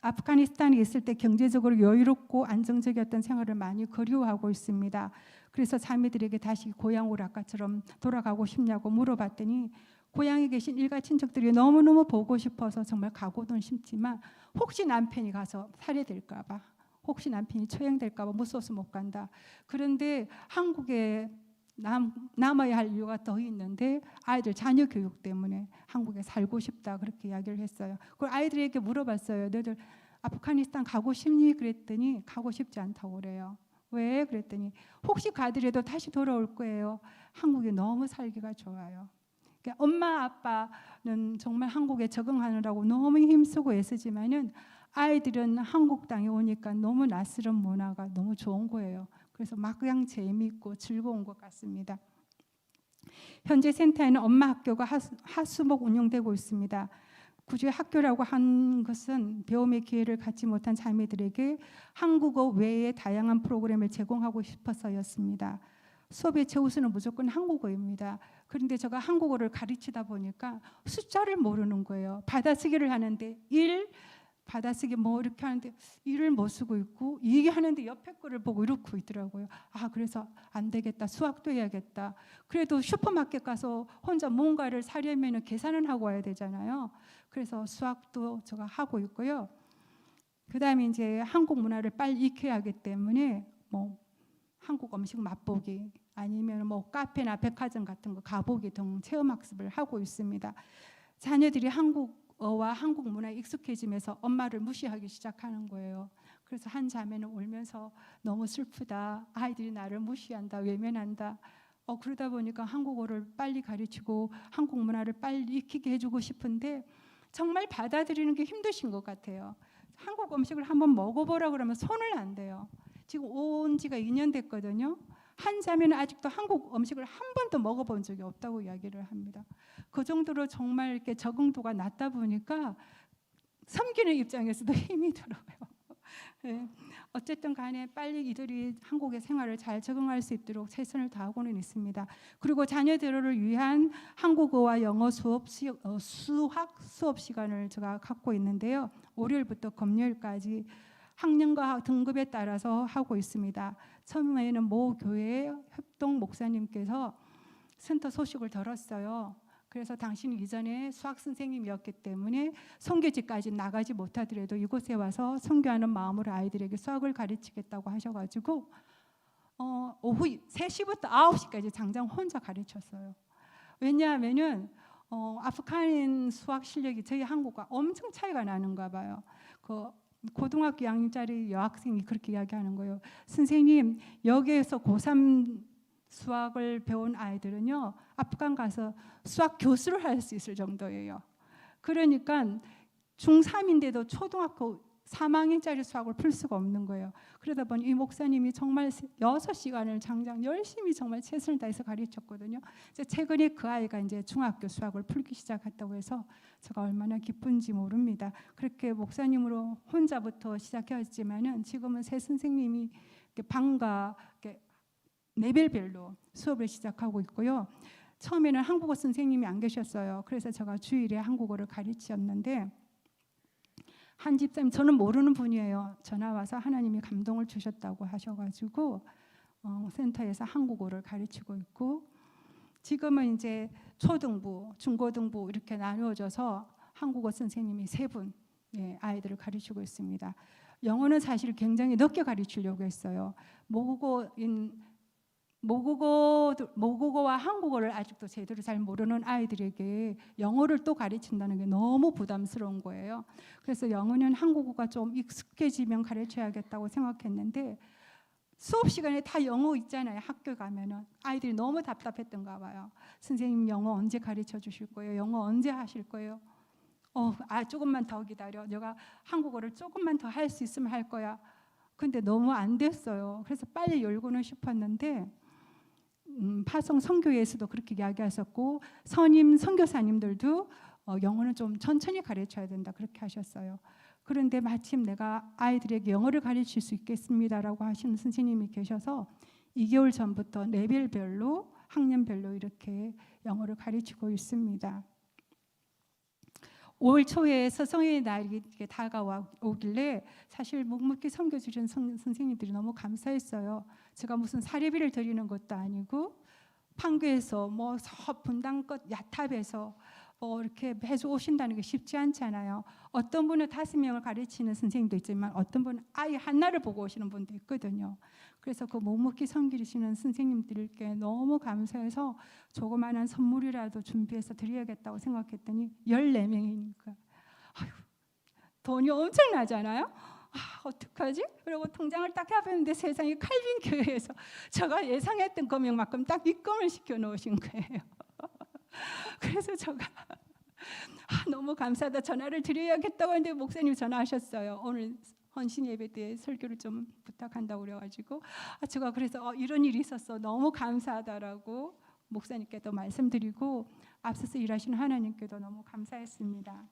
아프가니스탄에 있을 때 경제적으로 여유롭고 안정적이었던 생활을 많이 그리워하고 있습니다. 그래서 자매들에게 다시 고향으로 아까처럼 돌아가고 싶냐고 물어봤더니 고향에 계신 일가 친척들이 너무너무 보고 싶어서 정말 가고는 싶지만 혹시 남편이 가서 살해될까 봐, 혹시 남편이 처형될까 봐 무서워서 못 간다. 그런데 한국에 남아야 할 이유가 더 있는데 아이들 자녀 교육 때문에 한국에 살고 싶다 그렇게 이야기를 했어요. 그걸 아이들에게 물어봤어요. 너희들 아프가니스탄 가고 싶니? 그랬더니 가고 싶지 않다고 그래요. 왜? 그랬더니 혹시 가더라도 다시 돌아올 거예요. 한국이 너무 살기가 좋아요. 그러니까 엄마 아빠는 정말 한국에 적응하느라고 너무 힘쓰고 애쓰지만은 아이들은 한국 땅에 오니까 너무 낯설은 문화가 너무 좋은 거예요. 그래서 막상 재미있고 즐거운 것 같습니다. 현재 센터에는 엄마 학교가 하수목 운영되고 있습니다. 굳이 학교라고 한 것은 배움의 기회를 갖지 못한 자매들에게 한국어 외의 다양한 프로그램을 제공하고 싶어서였습니다. 수업의 최우선은 무조건 한국어입니다. 그런데 제가 한국어를 가르치다 보니까 숫자를 모르는 거예요. 받아쓰기를 하는데 1 받아쓰기 뭐 이렇게 하는데 일을 못 쓰고 있고 얘기하는데 옆에 거를 보고 이러고 있더라고요. 그래서 안 되겠다. 수학도 해야겠다. 그래도 슈퍼마켓 가서 혼자 뭔가를 사려면 계산을 하고 와야 되잖아요. 그래서 수학도 제가 하고 있고요. 그다음에 이제 한국 문화를 빨리 익혀야 하기 때문에 뭐 한국 음식 맛보기 아니면 뭐 카페나 백화점 같은 거 가보기 등 체험 학습을 하고 있습니다. 자녀들이 한국어와 한국 문화에 익숙해지면서 엄마를 무시하기 시작하는 거예요. 그래서 한 자매는 울면서 너무 슬프다. 아이들이 나를 무시한다. 외면한다. 그러다 보니까 한국어를 빨리 가르치고 한국 문화를 빨리 익히게 해주고 싶은데 정말 받아들이는 게 힘드신 것 같아요. 한국 음식을 한번 먹어보라 그러면 손을 안 대요. 지금 온 지가 2년 됐거든요. 한 자매는 아직도 한국 음식을 한 번도 먹어본 적이 없다고 이야기를 합니다. 그 정도로 정말 이렇게 적응도가 낮다 보니까 섬기는 입장에서도 힘이 들어요. 네. 어쨌든 간에 빨리 이들이 한국의 생활을 잘 적응할 수 있도록 최선을 다하고는 있습니다. 그리고 자녀들을 위한 한국어와 영어 수학 수업 시간을 제가 갖고 있는데요. 월요일부터 금요일까지 학년과 등급에 따라서 하고 있습니다. 처음에는 모 교회 협동 목사님께서 센터 소식을 들었어요. 그래서 당신이 이전에 수학 선생님이었기 때문에 선교지까지 나가지 못하더라도 이곳에 와서 선교하는 마음으로 아이들에게 수학을 가르치겠다고 하셔가지고 오후 3시부터 9시까지 장장 혼자 가르쳤어요. 왜냐하면은 아프간 수학 실력이 저희 한국과 엄청 차이가 나는가 봐요. 그 고등학교 2학년짜리 여학생이 그렇게 이야기하는 거예요. 선생님, 여기에서 고3 수학을 배운 아이들은요, 아프간 가서 수학 교수를 할 수 있을 정도예요. 그러니까 중3인데도 초등학교 3학년짜리 수학을 풀 수가 없는 거예요. 그러다 보니 이 목사님이 정말 6시간을 장장 열심히 정말 최선을 다해서 가르쳤거든요. 이제 최근에 그 아이가 이제 중학교 수학을 풀기 시작했다고 해서 제가 얼마나 기쁜지 모릅니다. 그렇게 목사님으로 혼자부터 시작했지만은 지금은 새 선생님이 방과 레벨별로 수업을 시작하고 있고요. 처음에는 한국어 선생님이 안 계셨어요. 그래서 제가 주일에 한국어를 가르쳤는데 한 집사님, 저는 모르는 분이에요. 전화 와서 하나님이 감동을 주셨다고 하셔가지고 센터에서 한국어를 가르치고 있고, 지금은 이제 초등부, 중고등부 이렇게 나누어져서 한국어 선생님이 3분 아이들을 가르치고 있습니다. 영어는 사실 굉장히 늦게 가르치려고 했어요. 모국어와 한국어를 아직도 제대로 잘 모르는 아이들에게 영어를 또 가르친다는 게 너무 부담스러운 거예요. 그래서 영어는 한국어가 좀 익숙해지면 가르쳐야겠다고 생각했는데 수업 시간에 다 영어 있잖아요. 학교 가면은 아이들이 너무 답답했던가 봐요. 선생님 영어 언제 가르쳐 주실 거예요? 영어 언제 하실 거예요? 조금만 더 기다려. 내가 한국어를 조금만 더 할 수 있으면 할 거야. 근데 너무 안 됐어요. 그래서 빨리 열고는 싶었는데 파송 선교회에서도 그렇게 이야기하셨고 선임 선교사님들도 영어는 좀 천천히 가르쳐야 된다 그렇게 하셨어요. 그런데 마침 내가 아이들에게 영어를 가르칠 수 있겠습니다라고 하시는 선생님이 계셔서 2개월 전부터 레벨별로 학년별로 이렇게 영어를 가르치고 있습니다. 5월 초에 서성의 날이 다가오길래 사실 묵묵히 섬겨주신 선생님들이 너무 감사했어요. 제가 무슨 사례비를 드리는 것도 아니고 판교에서 분당 끝 야탑에서 이렇게 매주 오신다는 게 쉽지 않잖아요. 어떤 분은 5명을 가르치는 선생님도 있지만 어떤 분은 아이 하나를 보고 오시는 분도 있거든요. 그래서 그 묵묵히 섬기시는 선생님들께 너무 감사해서 조그마한 선물이라도 준비해서 드려야겠다고 생각했더니 14명이니까 돈이 엄청나잖아요. 어떡하지? 그리고 통장을 딱 해봤는데 세상에 칼빈 교회에서 제가 예상했던 금액만큼 딱 입금을 시켜 놓으신 거예요. 그래서 제가 너무 감사하다 전화를 드려야겠다고 했는데 목사님 전화하셨어요. 오늘 헌신 예배 때 설교를 좀 부탁한다고 그래가지고 제가 그래서 이런 일이 있었어 너무 감사하다라고 목사님께도 말씀드리고 앞서서 일하시는 하나님께도 너무 감사했습니다.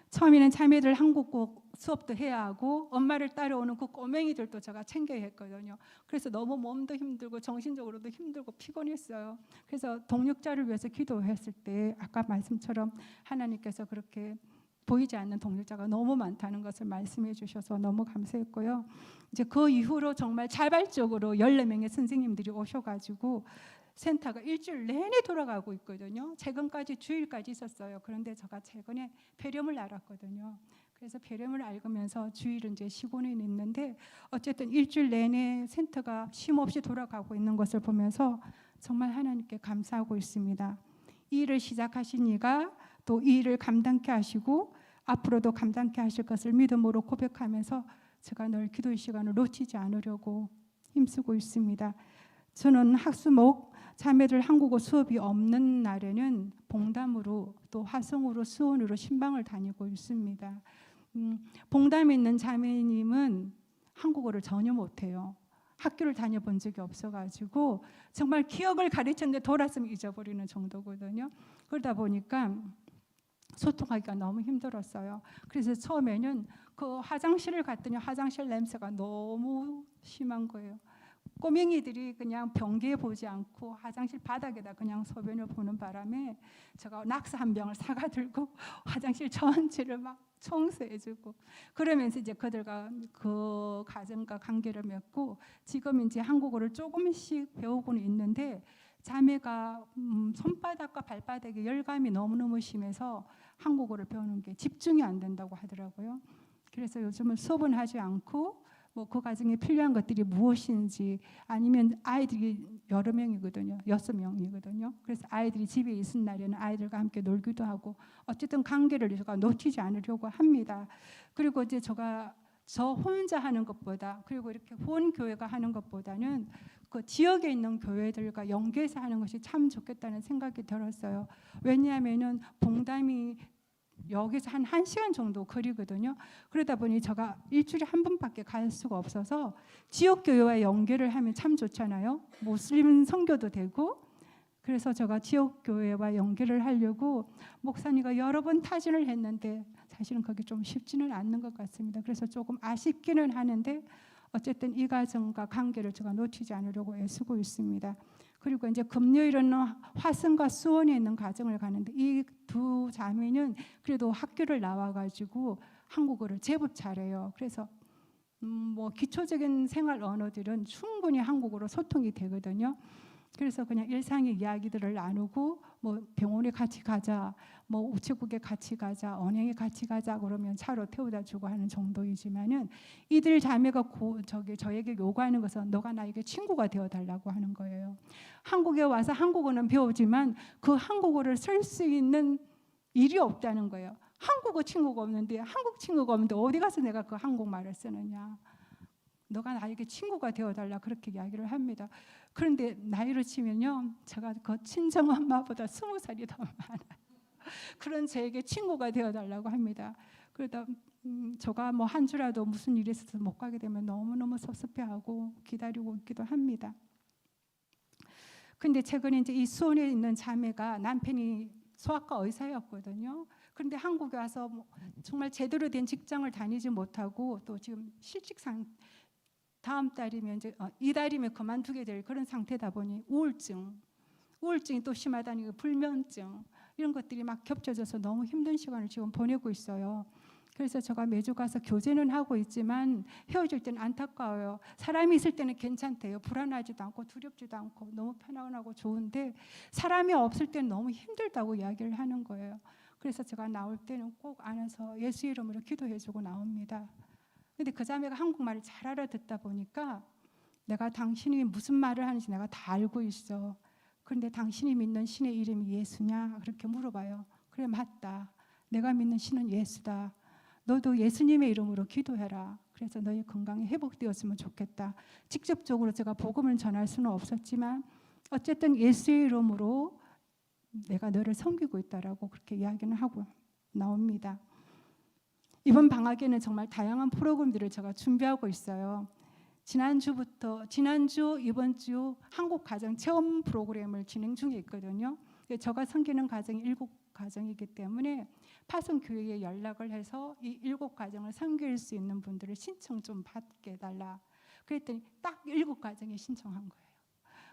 처음에는 자매들 한국어 수업도 해야 하고 엄마를 따라오는 그 꼬맹이들도 제가 챙겨야 했거든요. 그래서 너무 몸도 힘들고 정신적으로도 힘들고 피곤했어요. 그래서 동역자를 위해서 기도했을 때 아까 말씀처럼 하나님께서 그렇게 보이지 않는 동역자가 너무 많다는 것을 말씀해 주셔서 너무 감사했고요. 이제 그 이후로 정말 자발적으로 14명의 선생님들이 오셔가지고 센터가 일주일 내내 돌아가고 있거든요. 최근까지 주일까지 있었어요. 그런데 제가 최근에 폐렴을 알았거든요. 그래서 폐렴을 앓으면서 주일은 이제 쉬고는 있는데 어쨌든 일주일 내내 센터가 쉼 없이 돌아가고 있는 것을 보면서 정말 하나님께 감사하고 있습니다. 이 일을 시작하신 이가 또 이 일을 감당케 하시고 앞으로도 감당케 하실 것을 믿음으로 고백하면서 제가 늘 기도의 시간을 놓치지 않으려고 힘쓰고 있습니다. 저는 학수목 자매들 한국어 수업이 없는 날에는 봉담으로 또 화성으로 수원으로 신방을 다니고 있습니다. 봉담에 있는 자매님은 한국어를 전혀 못해요. 학교를 다녀본 적이 없어가지고 정말 기억을 가르쳤는데 돌았으면 잊어버리는 정도거든요. 그러다 보니까 소통하기가 너무 힘들었어요. 그래서 처음에는 그 화장실을 갔더니 화장실 냄새가 너무 심한 거예요. 꼬맹이들이 그냥 변기에 보지 않고 화장실 바닥에다 그냥 소변을 보는 바람에 제가 낙서 한 병을 사가 들고 화장실 전체를 막 청소해주고 그러면서 이제 그들과 그 가정과 관계를 맺고 지금 이제 한국어를 조금씩 배우고는 있는데 자매가 손바닥과 발바닥에 열감이 너무너무 심해서 한국어를 배우는 게 집중이 안 된다고 하더라고요. 그래서 요즘은 수업은 하지 않고 뭐 그 과정에 필요한 것들이 무엇인지 아니면 아이들이 여러 명이거든요. 6명이거든요. 그래서 아이들이 집에 있은 날에는 아이들과 함께 놀기도 하고 어쨌든 관계를 제가 놓치지 않으려고 합니다. 그리고 이제 저 혼자 하는 것보다 그리고 이렇게 후원교회가 하는 것보다는 그 지역에 있는 교회들과 연계해서 하는 것이 참 좋겠다는 생각이 들었어요. 왜냐하면은 봉담이 여기서 한 1시간 정도 거리거든요. 그러다 보니 제가 일주일에 한 번밖에 갈 수가 없어서 지역교회와 연계를 하면 참 좋잖아요. 무슬림 선교도 되고. 그래서 제가 지역교회와 연계를 하려고 목사님과 여러 번 타진을 했는데 사실은 그게 좀 쉽지는 않는 것 같습니다. 그래서 조금 아쉽기는 하는데 어쨌든 이 가정과 관계를 제가 놓치지 않으려고 애쓰고 있습니다. 그리고 이제 금요일은 화성과 수원에 있는 가정을 가는데 이 두 자매는 그래도 학교를 나와가지고 한국어를 제법 잘해요. 그래서 뭐 기초적인 생활 언어들은 충분히 한국어로 소통이 되거든요. 그래서 그냥 일상의 이야기들을 나누고 뭐 병원에 같이 가자, 뭐 우체국에 같이 가자, 언행에 같이 가자 그러면 차로 태워다 주고 하는 정도이지만은 이들 자매가 저에게 요구하는 것은 너가 나에게 친구가 되어 달라고 하는 거예요. 한국에 와서 한국어는 배우지만 그 한국어를 쓸 수 있는 일이 없다는 거예요. 한국어 친구가 없는데 한국 친구가 없는데 어디 가서 내가 그 한국말을 쓰느냐. 너가 나에게 친구가 되어달라 그렇게 이야기를 합니다. 그런데 나이로 치면요 제가 그 친정엄마보다 20살이 더 많아요. 그런 저에게 친구가 되어달라고 합니다. 그러다 제가 뭐 한 주라도 무슨 일이 있어서 못 가게 되면 너무너무 섭섭해하고 기다리고 있기도 합니다. 근데 최근에 이제 이 수원에 있는 자매가 남편이 소아과 의사였거든요. 그런데 한국에 와서 뭐 정말 제대로 된 직장을 다니지 못하고 또 지금 실직상 다음 달이면 이제 이달이면 그만두게 될 그런 상태다 보니 우울증이 또 심하다니 불면증 이런 것들이 막 겹쳐져서 너무 힘든 시간을 지금 보내고 있어요. 그래서 제가 매주 가서 교제는 하고 있지만 헤어질 때는 안타까워요. 사람이 있을 때는 괜찮대요. 불안하지도 않고 두렵지도 않고 너무 편안하고 좋은데 사람이 없을 때는 너무 힘들다고 이야기를 하는 거예요. 그래서 제가 나올 때는 꼭 안아서 예수 이름으로 기도해주고 나옵니다. 근데 그 자매가 한국말을 잘 알아듣다 보니까 내가 당신이 무슨 말을 하는지 내가 다 알고 있어. 그런데 당신이 믿는 신의 이름이 예수냐? 그렇게 물어봐요. 그래 맞다. 내가 믿는 신은 예수다. 너도 예수님의 이름으로 기도해라. 그래서 너의 건강이 회복되었으면 좋겠다. 직접적으로 제가 복음을 전할 수는 없었지만 어쨌든 예수의 이름으로 내가 너를 섬기고 있다라고 그렇게 이야기는 하고 나옵니다. 이번 방학에는 정말 다양한 프로그램들을 제가 준비하고 있어요. 지난주, 이번 주 한국 가정 체험 프로그램을 진행 중에 있거든요. 제가 섬기는 가정이 7가정이기 때문에 파송교회에 연락을 해서 이 7가정을 섬길 수 있는 분들을 신청 좀 받게 해달라. 그랬더니 딱 7가정이 신청한 거예요.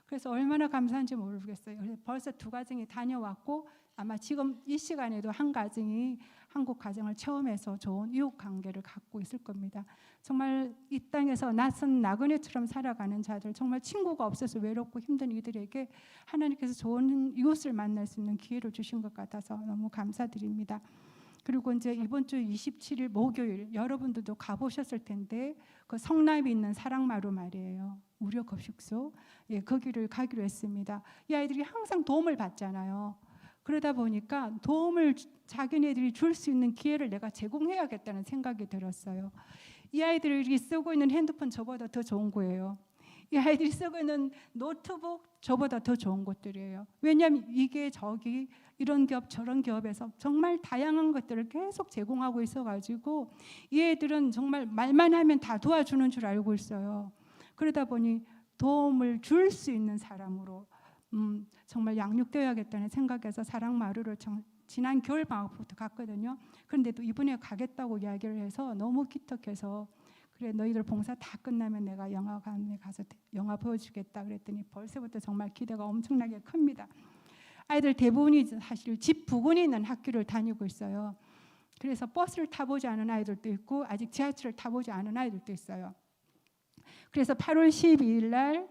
그래서 얼마나 감사한지 모르겠어요. 그래서 벌써 2가정이 다녀왔고 아마 지금 이 시간에도 한 가정이 한국 가정을 체험해서 좋은 이웃 관계를 갖고 있을 겁니다. 정말 이 땅에서 낯선 나그네처럼 살아가는 자들, 정말 친구가 없어서 외롭고 힘든 이들에게 하나님께서 좋은 이웃을 만날 수 있는 기회를 주신 것 같아서 너무 감사드립니다. 그리고 이제 이번 주 27일 목요일 여러분들도 가보셨을 텐데 그 성남에 있는 사랑마루 말이에요. 무료 급식소, 거기를 가기로 했습니다. 이 아이들이 항상 도움을 받잖아요. 그러다 보니까 도움을 자기네들이 줄 수 있는 기회를 내가 제공해야겠다는 생각이 들었어요. 이 아이들이 쓰고 있는 핸드폰 저보다 더 좋은 거예요. 이 아이들이 쓰고 있는 노트북 저보다 더 좋은 것들이에요. 왜냐하면 이게 저기 이런 기업 저런 기업에서 정말 다양한 것들을 계속 제공하고 있어가지고 이 애들은 정말 말만 하면 다 도와주는 줄 알고 있어요. 그러다 보니 도움을 줄 수 있는 사람으로 정말 양육되어야겠다는 생각에서 사랑마루를 지난 겨울 방학부터 갔거든요. 그런데도 이번에 가겠다고 이야기를 해서 너무 기특해서 그래 너희들 봉사 다 끝나면 내가 영화관에 가서 영화 보여주겠다 그랬더니 벌써부터 정말 기대가 엄청나게 큽니다. 아이들 대부분이 사실 집 부근에 있는 학교를 다니고 있어요. 그래서 버스를 타보지 않은 아이들도 있고 아직 지하철을 타보지 않은 아이들도 있어요. 그래서 8월 12일 날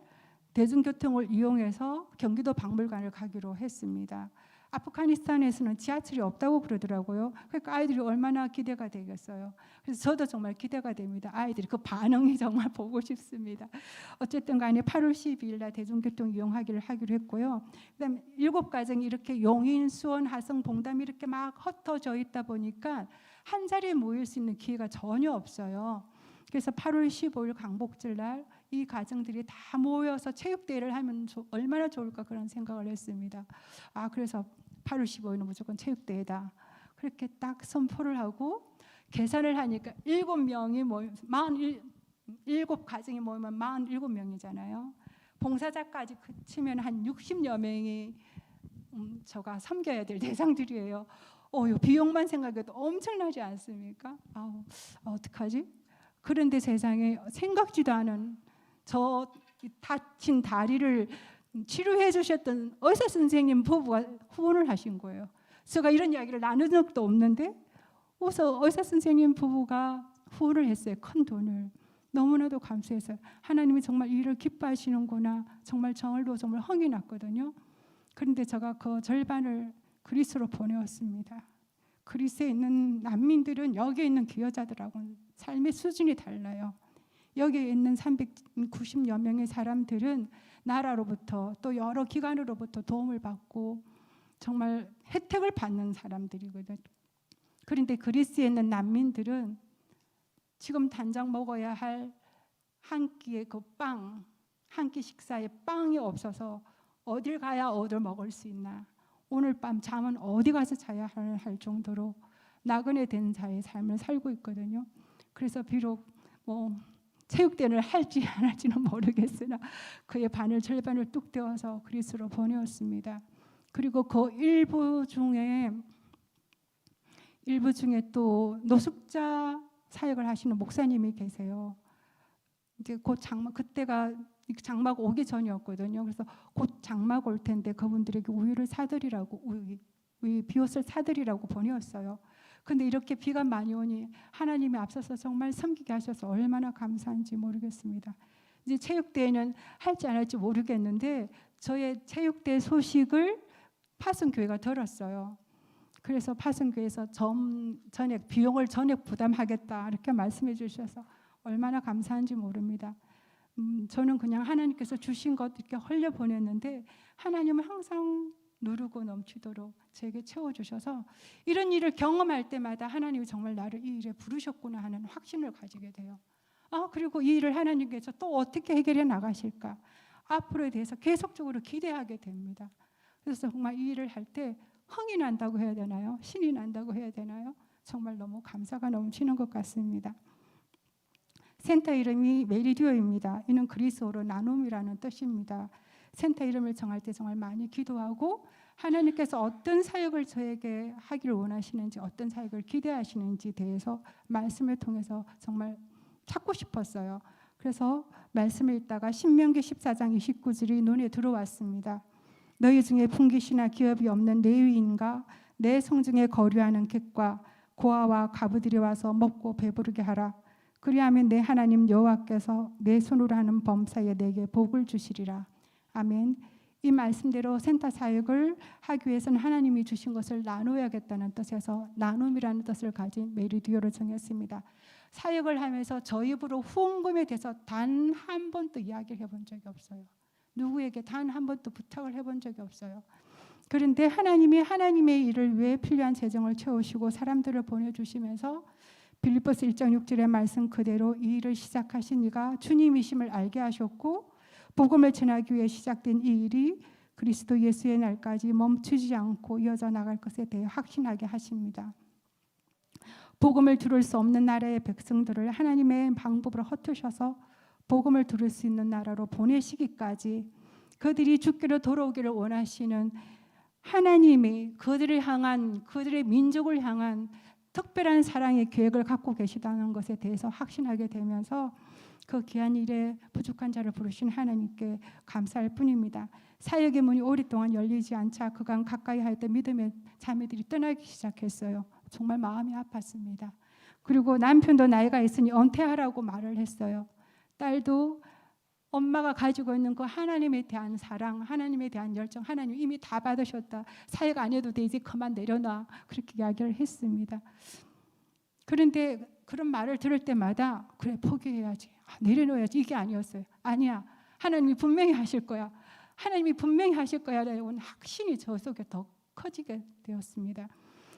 대중교통을 이용해서 경기도 박물관을 가기로 했습니다. 아프가니스탄에서는 지하철이 없다고 그러더라고요. 그러니까 아이들이 얼마나 기대가 되겠어요. 그래서 저도 정말 기대가 됩니다. 아이들이 그 반응이 정말 보고 싶습니다. 어쨌든 간에 8월 12일 날 대중교통 이용하기로 하기로 했고요. 그다음에 7가정이 이렇게 용인, 수원, 하성, 봉담 이렇게 막 흩어져 있다 보니까 한 자리에 모일 수 있는 기회가 전혀 없어요. 그래서 8월 15일 광복절 날 이 가정들이 다 모여서 체육대회를 하면 얼마나 좋을까 그런 생각을 했습니다. 그래서 8월 15일은 무조건 체육대회다. 그렇게 딱 선포를 하고 계산을 하니까 7명이 모이면 7가정이 모이면 47명이잖아요. 봉사자까지 치면 한 60여 명이 저가 섬겨야 될 대상들이에요. 비용만 생각해도 엄청나지 않습니까? 어떡하지? 그런데 세상에 생각지도 않은 저 다친 다리를 치료해 주셨던 의사 선생님 부부가 후원을 하신 거예요. 제가 이런 이야기를 나눈 적도 없는데 의사 선생님 부부가 후원을 했어요. 큰 돈을. 너무나도 감사해서 하나님이 정말 이 일을 기뻐하시는구나. 정말 저도 정말 흥이 났거든요. 그런데 제가 그 절반을 그리스로 보내왔습니다. 그리스에 있는 난민들은 여기에 있는 기여자들하고는 삶의 수준이 달라요. 여기에 있는 390여 명의 사람들은 나라로부터 또 여러 기관으로부터 도움을 받고 정말 혜택을 받는 사람들이거든요. 그런데 그리스에 있는 난민들은 지금 당장 먹어야 할 한 끼의 그 빵, 한 끼 식사에 빵이 없어서 어딜 가야 얻어 먹을 수 있나. 오늘 밤 잠은 어디 가서 자야 할 정도로 나그네 된 자의 삶을 살고 있거든요. 그래서 비록 체육대회를 할지 안 할지는 모르겠으나 그의 절반을 뚝 떼어서 그리스로 보내었습니다. 그리고 그 일부 중에 또 노숙자 사역을 하시는 목사님이 계세요. 이제 곧 그때가 장막 오기 전이었거든요. 그래서 곧 장막 올 텐데 그분들에게 우유를 사드리라고 비옷을 사드리라고 보내었어요. 근데 이렇게 비가 많이 오니 하나님이 앞서서 정말 섬기게 하셔서 얼마나 감사한지 모르겠습니다. 이제 체육대회는 할지 안 할지 모르겠는데 저의 체육대회 소식을 파송교회가 들었어요. 그래서 파송교회에서 전액 비용을 전액 부담하겠다 이렇게 말씀해 주셔서 얼마나 감사한지 모릅니다. 저는 그냥 하나님께서 주신 것 이렇게 흘려보냈는데 하나님은 항상 누르고 넘치도록 제게 채워주셔서 이런 일을 경험할 때마다 하나님이 정말 나를 이 일에 부르셨구나 하는 확신을 가지게 돼요. 그리고 이 일을 하나님께서 또 어떻게 해결해 나가실까 앞으로에 대해서 계속적으로 기대하게 됩니다. 그래서 정말 이 일을 할 때 흥이 난다고 해야 되나요? 신이 난다고 해야 되나요? 정말 너무 감사가 넘치는 것 같습니다. 센터 이름이 메리디오입니다. 이는 그리스어로 나눔이라는 뜻입니다. 센터 이름을 정할 때 정말 많이 기도하고 하나님께서 어떤 사역을 저에게 하기를 원하시는지 어떤 사역을 기대하시는지 대해서 말씀을 통해서 정말 찾고 싶었어요. 그래서 말씀을 읽다가 신명기 14장 29절이 눈에 들어왔습니다. 너희 중에 풍기시나 기업이 없는 레위인과 내 성중에 거류하는 객과 고아와 가부들이 와서 먹고 배부르게 하라. 그리하면 내 하나님 여호와께서 내 손으로 하는 범사에 내게 복을 주시리라. 아멘. 이 말씀대로 센터 사역을 하기 위해서는 하나님이 주신 것을 나누어야겠다는 뜻에서 나눔이라는 뜻을 가진 메리디오를 정했습니다. 사역을 하면서 저 입으로 후원금에 대해서 단 한 번도 이야기를 해본 적이 없어요. 누구에게 단 한 번도 부탁을 해본 적이 없어요. 그런데 하나님이 하나님의 일을 위해 필요한 재정을 채우시고 사람들을 보내주시면서 빌립보서 1장 6절의 말씀 그대로 이 일을 시작하신 이가 주님이심을 알게 하셨고 복음을 전하기 위해 시작된 이 일이 그리스도 예수의 날까지 멈추지 않고 이어져 나갈 것에 대해 확신하게 하십니다. 복음을 들을 수 없는 나라의 백성들을 하나님의 방법으로 흩으셔서 복음을 들을 수 있는 나라로 보내시기까지 그들이 주께로 돌아오기를 원하시는 하나님이 그들을 향한 그들의 민족을 향한 특별한 사랑의 계획을 갖고 계시다는 것에 대해서 확신하게 되면서 그 귀한 일에 부족한 자를 부르신 하나님께 감사할 뿐입니다. 사역의 문이 오랫동안 열리지 않자 그간 가까이 할 때 믿음의 자매들이 떠나기 시작했어요. 정말 마음이 아팠습니다. 그리고 남편도 나이가 있으니 은퇴하라고 말을 했어요. 딸도 엄마가 가지고 있는 그 하나님에 대한 사랑, 하나님에 대한 열정, 하나님 이미 다 받으셨다. 사역 안 해도 돼. 이제 그만 내려놔. 그렇게 이야기를 했습니다. 그런데 그런 말을 들을 때마다 그래 포기해야지. 내려놓아야지. 이게 아니었어요. 아니야. 하나님이 분명히 하실 거야. 하나님이 분명히 하실 거야 라는 확신이 저 속에 더 커지게 되었습니다.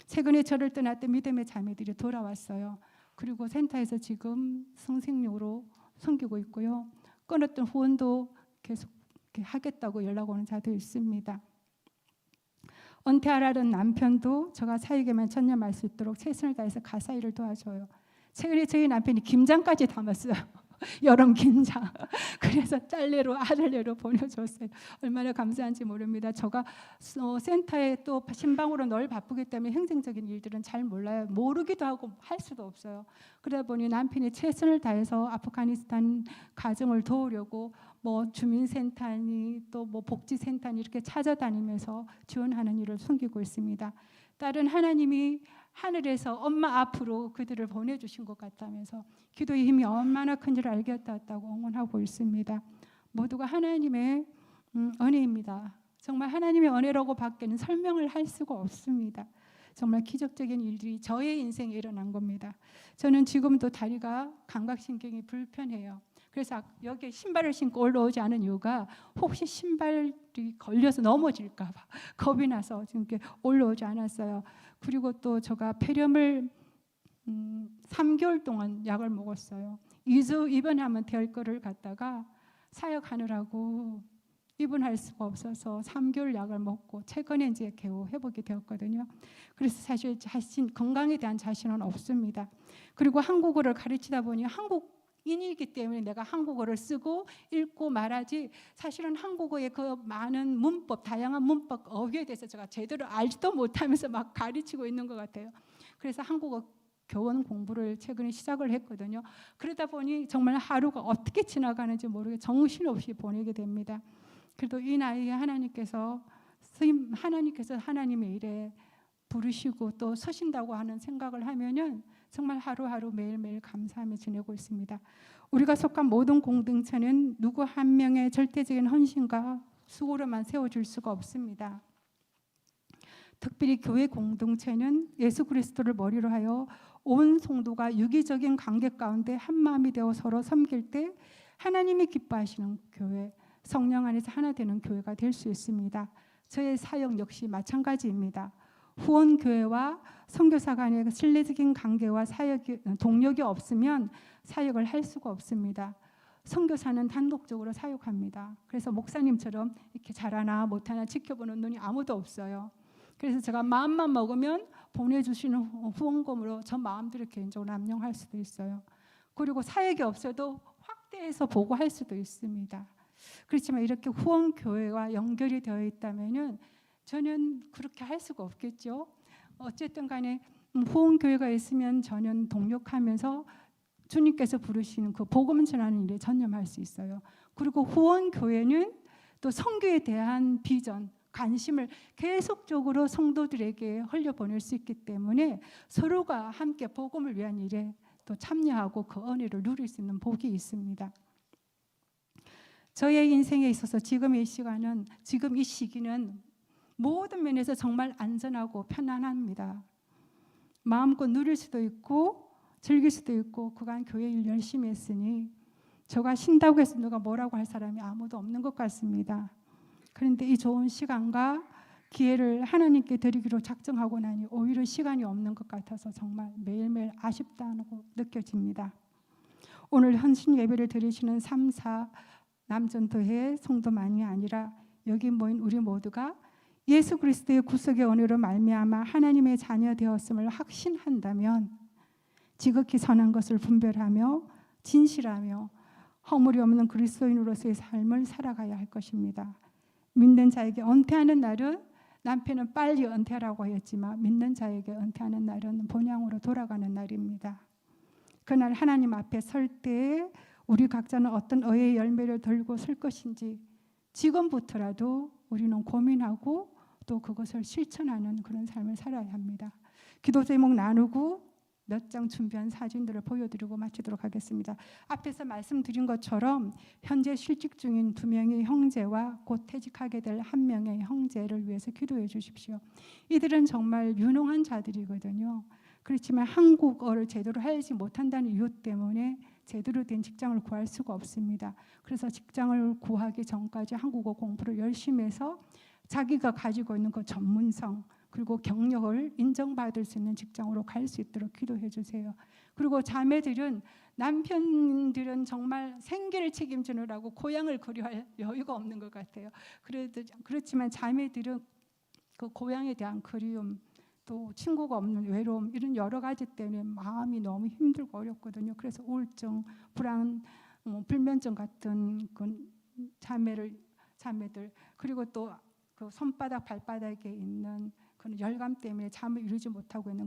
최근에 저를 떠났던 믿음의 자매들이 돌아왔어요. 그리고 센터에서 지금 성생료로 섬기고 있고요. 끊었던 후원도 계속 하겠다고 연락 오는 자도 있습니다. 은퇴하라는 남편도 제가 사역에만 전념할 수 있도록 최선을 다해서 가사 일을 도와줘요. 최근에 저희 남편이 김장까지 담았어요. 여름 김장. 그래서 딸내로 아들내로 보내줬어요. 얼마나 감사한지 모릅니다. 제가 센터에 또 신방으로 늘 바쁘기 때문에 행정적인 일들은 잘 몰라요. 모르기도 하고 할 수도 없어요. 그러다 보니 남편이 최선을 다해서 아프가니스탄 가정을 도우려고 뭐 주민센터니 또 뭐 복지센터니 이렇게 찾아다니면서 지원하는 일을 섬기고 있습니다. 딸은 하나님이 하늘에서 엄마 앞으로 그들을 보내주신 것 같다면서 기도의 힘이 얼마나 큰지를 알겠다고 응원하고 있습니다. 모두가 하나님의 은혜입니다. 정말 하나님의 은혜라고 밖에는 설명을 할 수가 없습니다. 정말 기적적인 일들이 저의 인생에 일어난 겁니다. 저는 지금도 다리가 감각신경이 불편해요. 그래서 여기 신발을 신고 올라오지 않은 이유가 혹시 신발이 걸려서 넘어질까 봐 겁이 나서 지금 이렇게 올라오지 않았어요. 그리고 또 제가 폐렴을 3개월 동안 약을 먹었어요. 2주 입원하면 될 거를 갖다가 사역하느라고 입원할 수가 없어서 3개월 약을 먹고 최근에 이제 겨우 회복이 되었거든요. 그래서 사실 건강에 대한 자신은 없습니다. 그리고 한국어를 가르치다 보니 한국인이기 때문에 내가 한국어를 쓰고 읽고 말하지 사실은 한국어의 그 많은 문법, 다양한 문법, 어휘에 대해서 제가 제대로 알지도 못하면서 막 가르치고 있는 것 같아요. 그래서 한국어 교원 공부를 최근에 시작을 했거든요. 그러다 보니 정말 하루가 어떻게 지나가는지 모르게 정신없이 보내게 됩니다. 그래도 이 나이에 하나님께서 하나님의 일에 부르시고 또 서신다고 하는 생각을 하면은 정말 하루하루 매일매일 감사하며 지내고 있습니다. 우리가 속한 모든 공동체는 누구 한 명의 절대적인 헌신과 수고로만 세워줄 수가 없습니다. 특별히 교회 공동체는 예수 그리스도를 머리로 하여 온 성도가 유기적인 관계 가운데 한 마음이 되어 서로 섬길 때 하나님이 기뻐하시는 교회, 성령 안에서 하나 되는 교회가 될 수 있습니다. 저의 사역 역시 마찬가지입니다. 후원교회와 선교사 간의 신뢰적인 관계와 동력이 없으면 사역을 할 수가 없습니다. 선교사는 단독적으로 사역합니다. 그래서 목사님처럼 이렇게 잘하나 못하나 지켜보는 눈이 아무도 없어요. 그래서 제가 마음만 먹으면 보내주시는 후원금으로 저 마음대로 개인적으로 남용할 수도 있어요. 그리고 사역이 없어도 확대해서 보고할 수도 있습니다. 그렇지만 이렇게 후원교회와 연결이 되어 있다면 저는 그렇게 할 수가 없겠죠. 어쨌든 간에 후원교회가 있으면 저는 동력하면서 주님께서 부르시는 그 복음 전하는 일에 전념할 수 있어요. 그리고 후원교회는 또 선교에 대한 비전, 관심을 계속적으로 성도들에게 흘려보낼 수 있기 때문에 서로가 함께 복음을 위한 일에 또 참여하고 그 은혜를 누릴 수 있는 복이 있습니다. 저의 인생에 있어서 지금 이 시기는 모든 면에서 정말 안전하고 편안합니다. 마음껏 누릴 수도 있고 즐길 수도 있고 그간 교회 일 열심히 했으니 저가 쉰다고 해서 누가 뭐라고 할 사람이 아무도 없는 것 같습니다. 그런데 이 좋은 시간과 기회를 하나님께 드리기로 작정하고 나니 오히려 시간이 없는 것 같아서 정말 매일매일 아쉽다고 느껴집니다. 오늘 헌신 예배를 드리시는 3, 4 남전도회 성도만이 아니라 여기 모인 우리 모두가 예수 그리스도의 구속의 은혜로 말미암아 하나님의 자녀 되었음을 확신한다면 지극히 선한 것을 분별하며 진실하며 허물이 없는 그리스도인으로서의 삶을 살아가야 할 것입니다. 믿는 자에게 은퇴하는 날은 남편은 빨리 은퇴하라고 하였지만 믿는 자에게 은퇴하는 날은 본향으로 돌아가는 날입니다. 그날 하나님 앞에 설 때에 우리 각자는 어떤 의의 열매를 들고 설 것인지 지금부터라도 우리는 고민하고 또 그것을 실천하는 그런 삶을 살아야 합니다. 기도 제목 나누고 몇 장 준비한 사진들을 보여드리고 마치도록 하겠습니다. 앞에서 말씀드린 것처럼 현재 실직 중인 2명의 형제와 곧 퇴직하게 될 1명의 형제를 위해서 기도해 주십시오. 이들은 정말 유능한 자들이거든요. 그렇지만 한국어를 제대로 하지 못한다는 이유 때문에 제대로 된 직장을 구할 수가 없습니다. 그래서 직장을 구하기 전까지 한국어 공부를 열심히 해서 자기가 가지고 있는 그 전문성 그리고 경력을 인정받을 수 있는 직장으로 갈 수 있도록 기도해 주세요. 그리고 자매들은 남편들은 정말 생계를 책임지느라고 고향을 그리워할 여유가 없는 것 같아요. 그렇지만 자매들은 그 고향에 대한 그리움 또 친구가 없는 외로움 이런 여러 가지 때문에 마음이 너무 힘들고 어렵거든요. 그래서 우울증, 불안, 불면증 같은 그 자매들 그리고 또 그 손바닥 발바닥에 있는 그런 열감 때문에 잠을 이루지 못하고 있는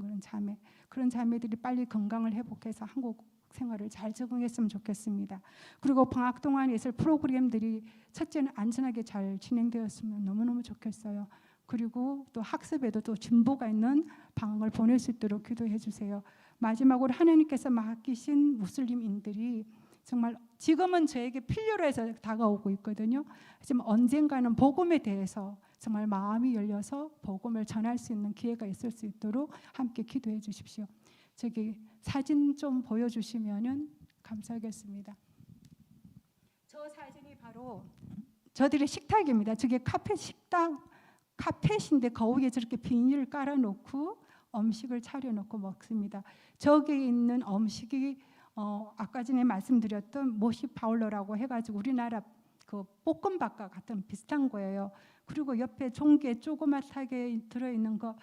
그런 자매들이 빨리 건강을 회복해서 한국 생활을 잘 적응했으면 좋겠습니다. 그리고 방학 동안에 있을 프로그램들이 첫째는 안전하게 잘 진행되었으면 너무너무 좋겠어요. 그리고 또 학습에도 또 진보가 있는 방학을 보낼 수 있도록 기도해 주세요. 마지막으로 하나님께서 맡기신 무슬림인들이 정말 지금은 저에게 필요로 해서 다가오고 있거든요. 하지만 언젠가는 복음에 대해서 정말 마음이 열려서 복음을 전할 수 있는 기회가 있을 수 있도록 함께 기도해 주십시오. 저기 사진 좀 보여주시면 감사하겠습니다. 저 사진이 바로 저들의 식탁입니다. 저게 카펫인데 거기에 저렇게 비닐을 깔아놓고 음식을 차려놓고 먹습니다. 저기 있는 음식이 아까 전에 말씀드렸던 모시 파울러라고 해가지고 우리나라 그 볶음밥과 같은 비슷한 거예요. 그리고 옆에 종게 조그맣게 들어있는 거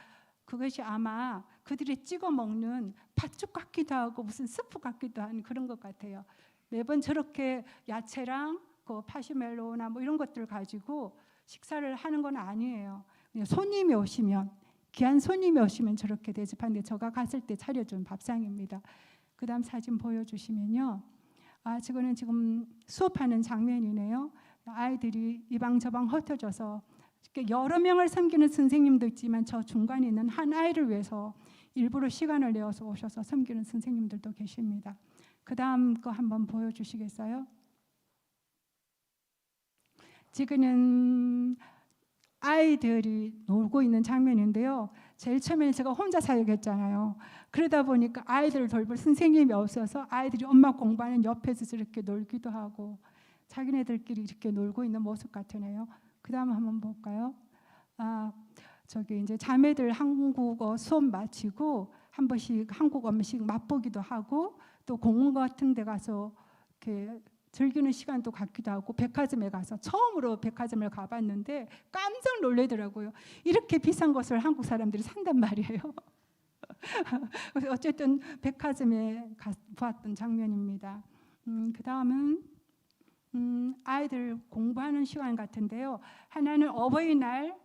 그것이 아마 그들이 찍어 먹는 팥죽 같기도 하고 무슨 스프 같기도 한 그런 것 같아요. 매번 저렇게 야채랑 그 파시멜로나 뭐 이런 것들 가지고 식사를 하는 건 아니에요. 그냥 손님이 오시면 귀한 손님이 오시면 저렇게 대접하는데 제가 갔을 때 차려준 밥상입니다. 그 다음 사진 보여주시면요. 저거는 지금 수업하는 장면이네요. 아이들이 이방 저방 흩어져서 여러 명을 섬기는 선생님도 있지만 저 중간에 있는 한 아이를 위해서 일부러 시간을 내어서 오셔서 섬기는 선생님들도 계십니다. 그 다음 거 한번 보여주시겠어요? 지금은 아이들이 놀고 있는 장면인데요. 제일 처음에는 제가 혼자 사역했잖아요. 그러다 보니까 아이들을 돌볼 선생님이 없어서 아이들이 엄마 공부하는 옆에서 저렇게 놀기도 하고 자기네들끼리 이렇게 놀고 있는 모습 같으네요. 그 다음 한번 볼까요? 저기 이제 자매들 한국어 수업 마치고 한 번씩 한국 음식 맛보기도 하고 또 공원 같은 데 가서 이렇게 즐기는 시간도 갖기도 하고 백화점에 가서 처음으로 백화점을 가봤는데 깜짝 놀라더라고요. 이렇게 비싼 것을 한국 사람들이 산단 말이에요. 어쨌든 백화점에 보았던 장면입니다. 그 다음은 아이들 공부하는 시간 같은데요. 하나는 어버이날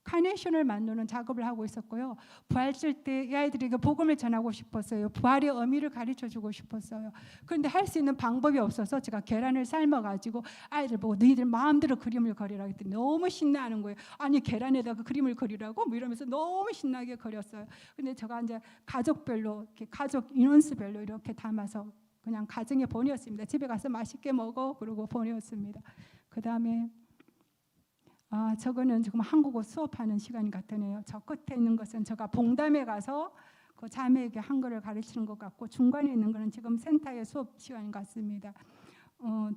카네이션을 만드는 작업을 하고 있었고요. 부활절 때 이 아이들에게 복음을 전하고 싶었어요. 부활의 의미를 가르쳐주고 싶었어요. 그런데 할 수 있는 방법이 없어서 제가 계란을 삶아가지고 아이들 보고 너희들 마음대로 그림을 그리라 했더니 너무 신나는 거예요. 아니 계란에다가 그림을 그리라고? 뭐 이러면서 너무 신나게 그렸어요. 근데 제가 이제 가족별로 이렇게 가족 인원수별로 이렇게 담아서 그냥 가정에 보내었습니다. 집에 가서 맛있게 먹어 그러고 보내었습니다. 그 다음에 저거는 지금 한국어 수업하는 시간 같으네요. 저 끝에 있는 것은 제가 봉담에 가서 그 자매에게 한글을 가르치는 것 같고 중간에 있는 거는 지금 센터의 수업 시간 같습니다.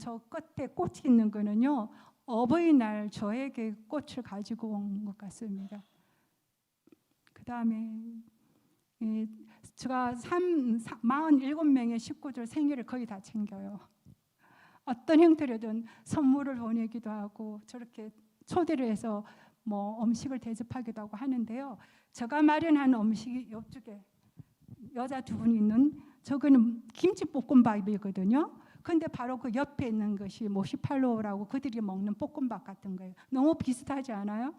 저 끝에 꽃이 있는 거는요. 어버이날 저에게 꽃을 가지고 온 것 같습니다. 그 다음에 제가 47명의 식구들 생일을 거의 다 챙겨요. 어떤 형태로든 선물을 보내기도 하고 저렇게 초대를 해서 뭐 음식을 대접하기도 하고 하는데요. 제가 마련한 음식이 이쪽에 여자 두 분 있는 저거는 김치볶음밥이거든요. 근데 바로 그 옆에 있는 것이 모시팔로우라고 그들이 먹는 볶음밥 같은 거예요. 너무 비슷하지 않아요?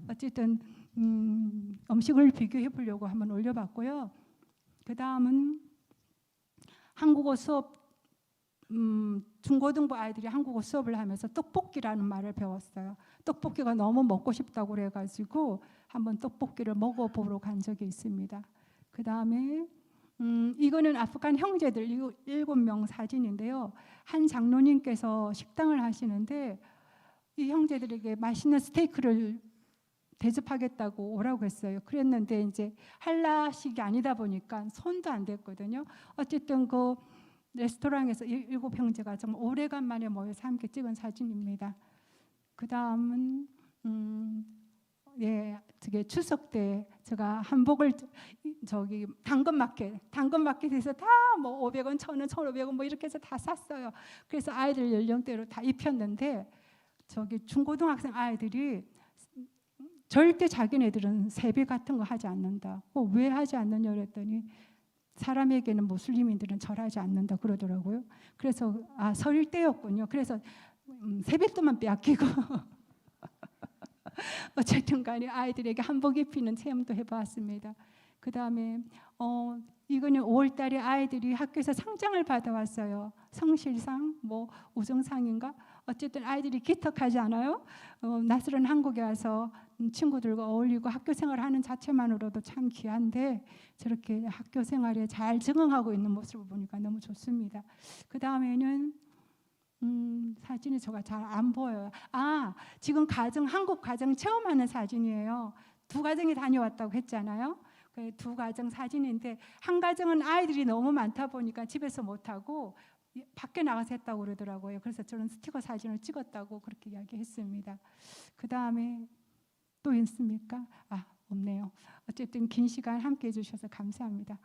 어쨌든 음식을 비교해 보려고 한번 올려봤고요. 그 다음은 한국어 수업 중고등부 아이들이 한국어 수업을 하면서 떡볶이라는 말을 배웠어요. 떡볶이가 너무 먹고 싶다고 그래가지고 한번 떡볶이를 먹어보러 간 적이 있습니다. 그 다음에 이거는 아프간 형제들 7명 사진인데요. 한 장로님께서 식당을 하시는데 이 형제들에게 맛있는 스테이크를 대접하겠다고 오라고 했어요. 그랬는데 이제 한라식이 아니다 보니까 손도 안 댔거든요. 어쨌든 그 레스토랑에서 7형제가 정말 오래간만에 모여서 함께 찍은 사진입니다. 그 다음은 저게 추석 때 제가 한복을 저기 당근마켓에서 다 뭐 500원, 1,000원, 1,500원 뭐 이렇게 해서 다 샀어요. 그래서 아이들 연령대로 다 입혔는데 저기 중고등학생 아이들이 절대 자기네들은 세배 같은 거 하지 않는다. 왜 하지 않느냐 그랬더니 사람에게는 무슬림인들은 절하지 않는다 그러더라고요. 그래서 설일 때였군요. 그래서 세뱃돈만 빼앗기고 어쨌든 간에 아이들에게 한복 입히는 체험도 해봤습니다. 그 다음에 이거는 5월 달에 아이들이 학교에서 상장을 받아왔어요. 성실상 뭐 우정상인가? 어쨌든 아이들이 기특하지 않아요? 낯설은 한국에 와서 친구들과 어울리고 학교 생활을 하는 자체만으로도 참 귀한데 저렇게 학교 생활에 잘 적응하고 있는 모습을 보니까 너무 좋습니다. 그 다음에는 사진이 제가 잘 안 보여요. 지금 한국 가정 체험하는 사진이에요. 2가정이 다녀왔다고 했잖아요. 그 2가정 사진인데 한 가정은 아이들이 너무 많다 보니까 집에서 못하고 밖에 나가서 했다고 그러더라고요. 그래서 저는 스티커 사진을 찍었다고 그렇게 이야기했습니다. 그 다음에 또 있습니까? 없네요. 어쨌든 긴 시간 함께 해주셔서 감사합니다.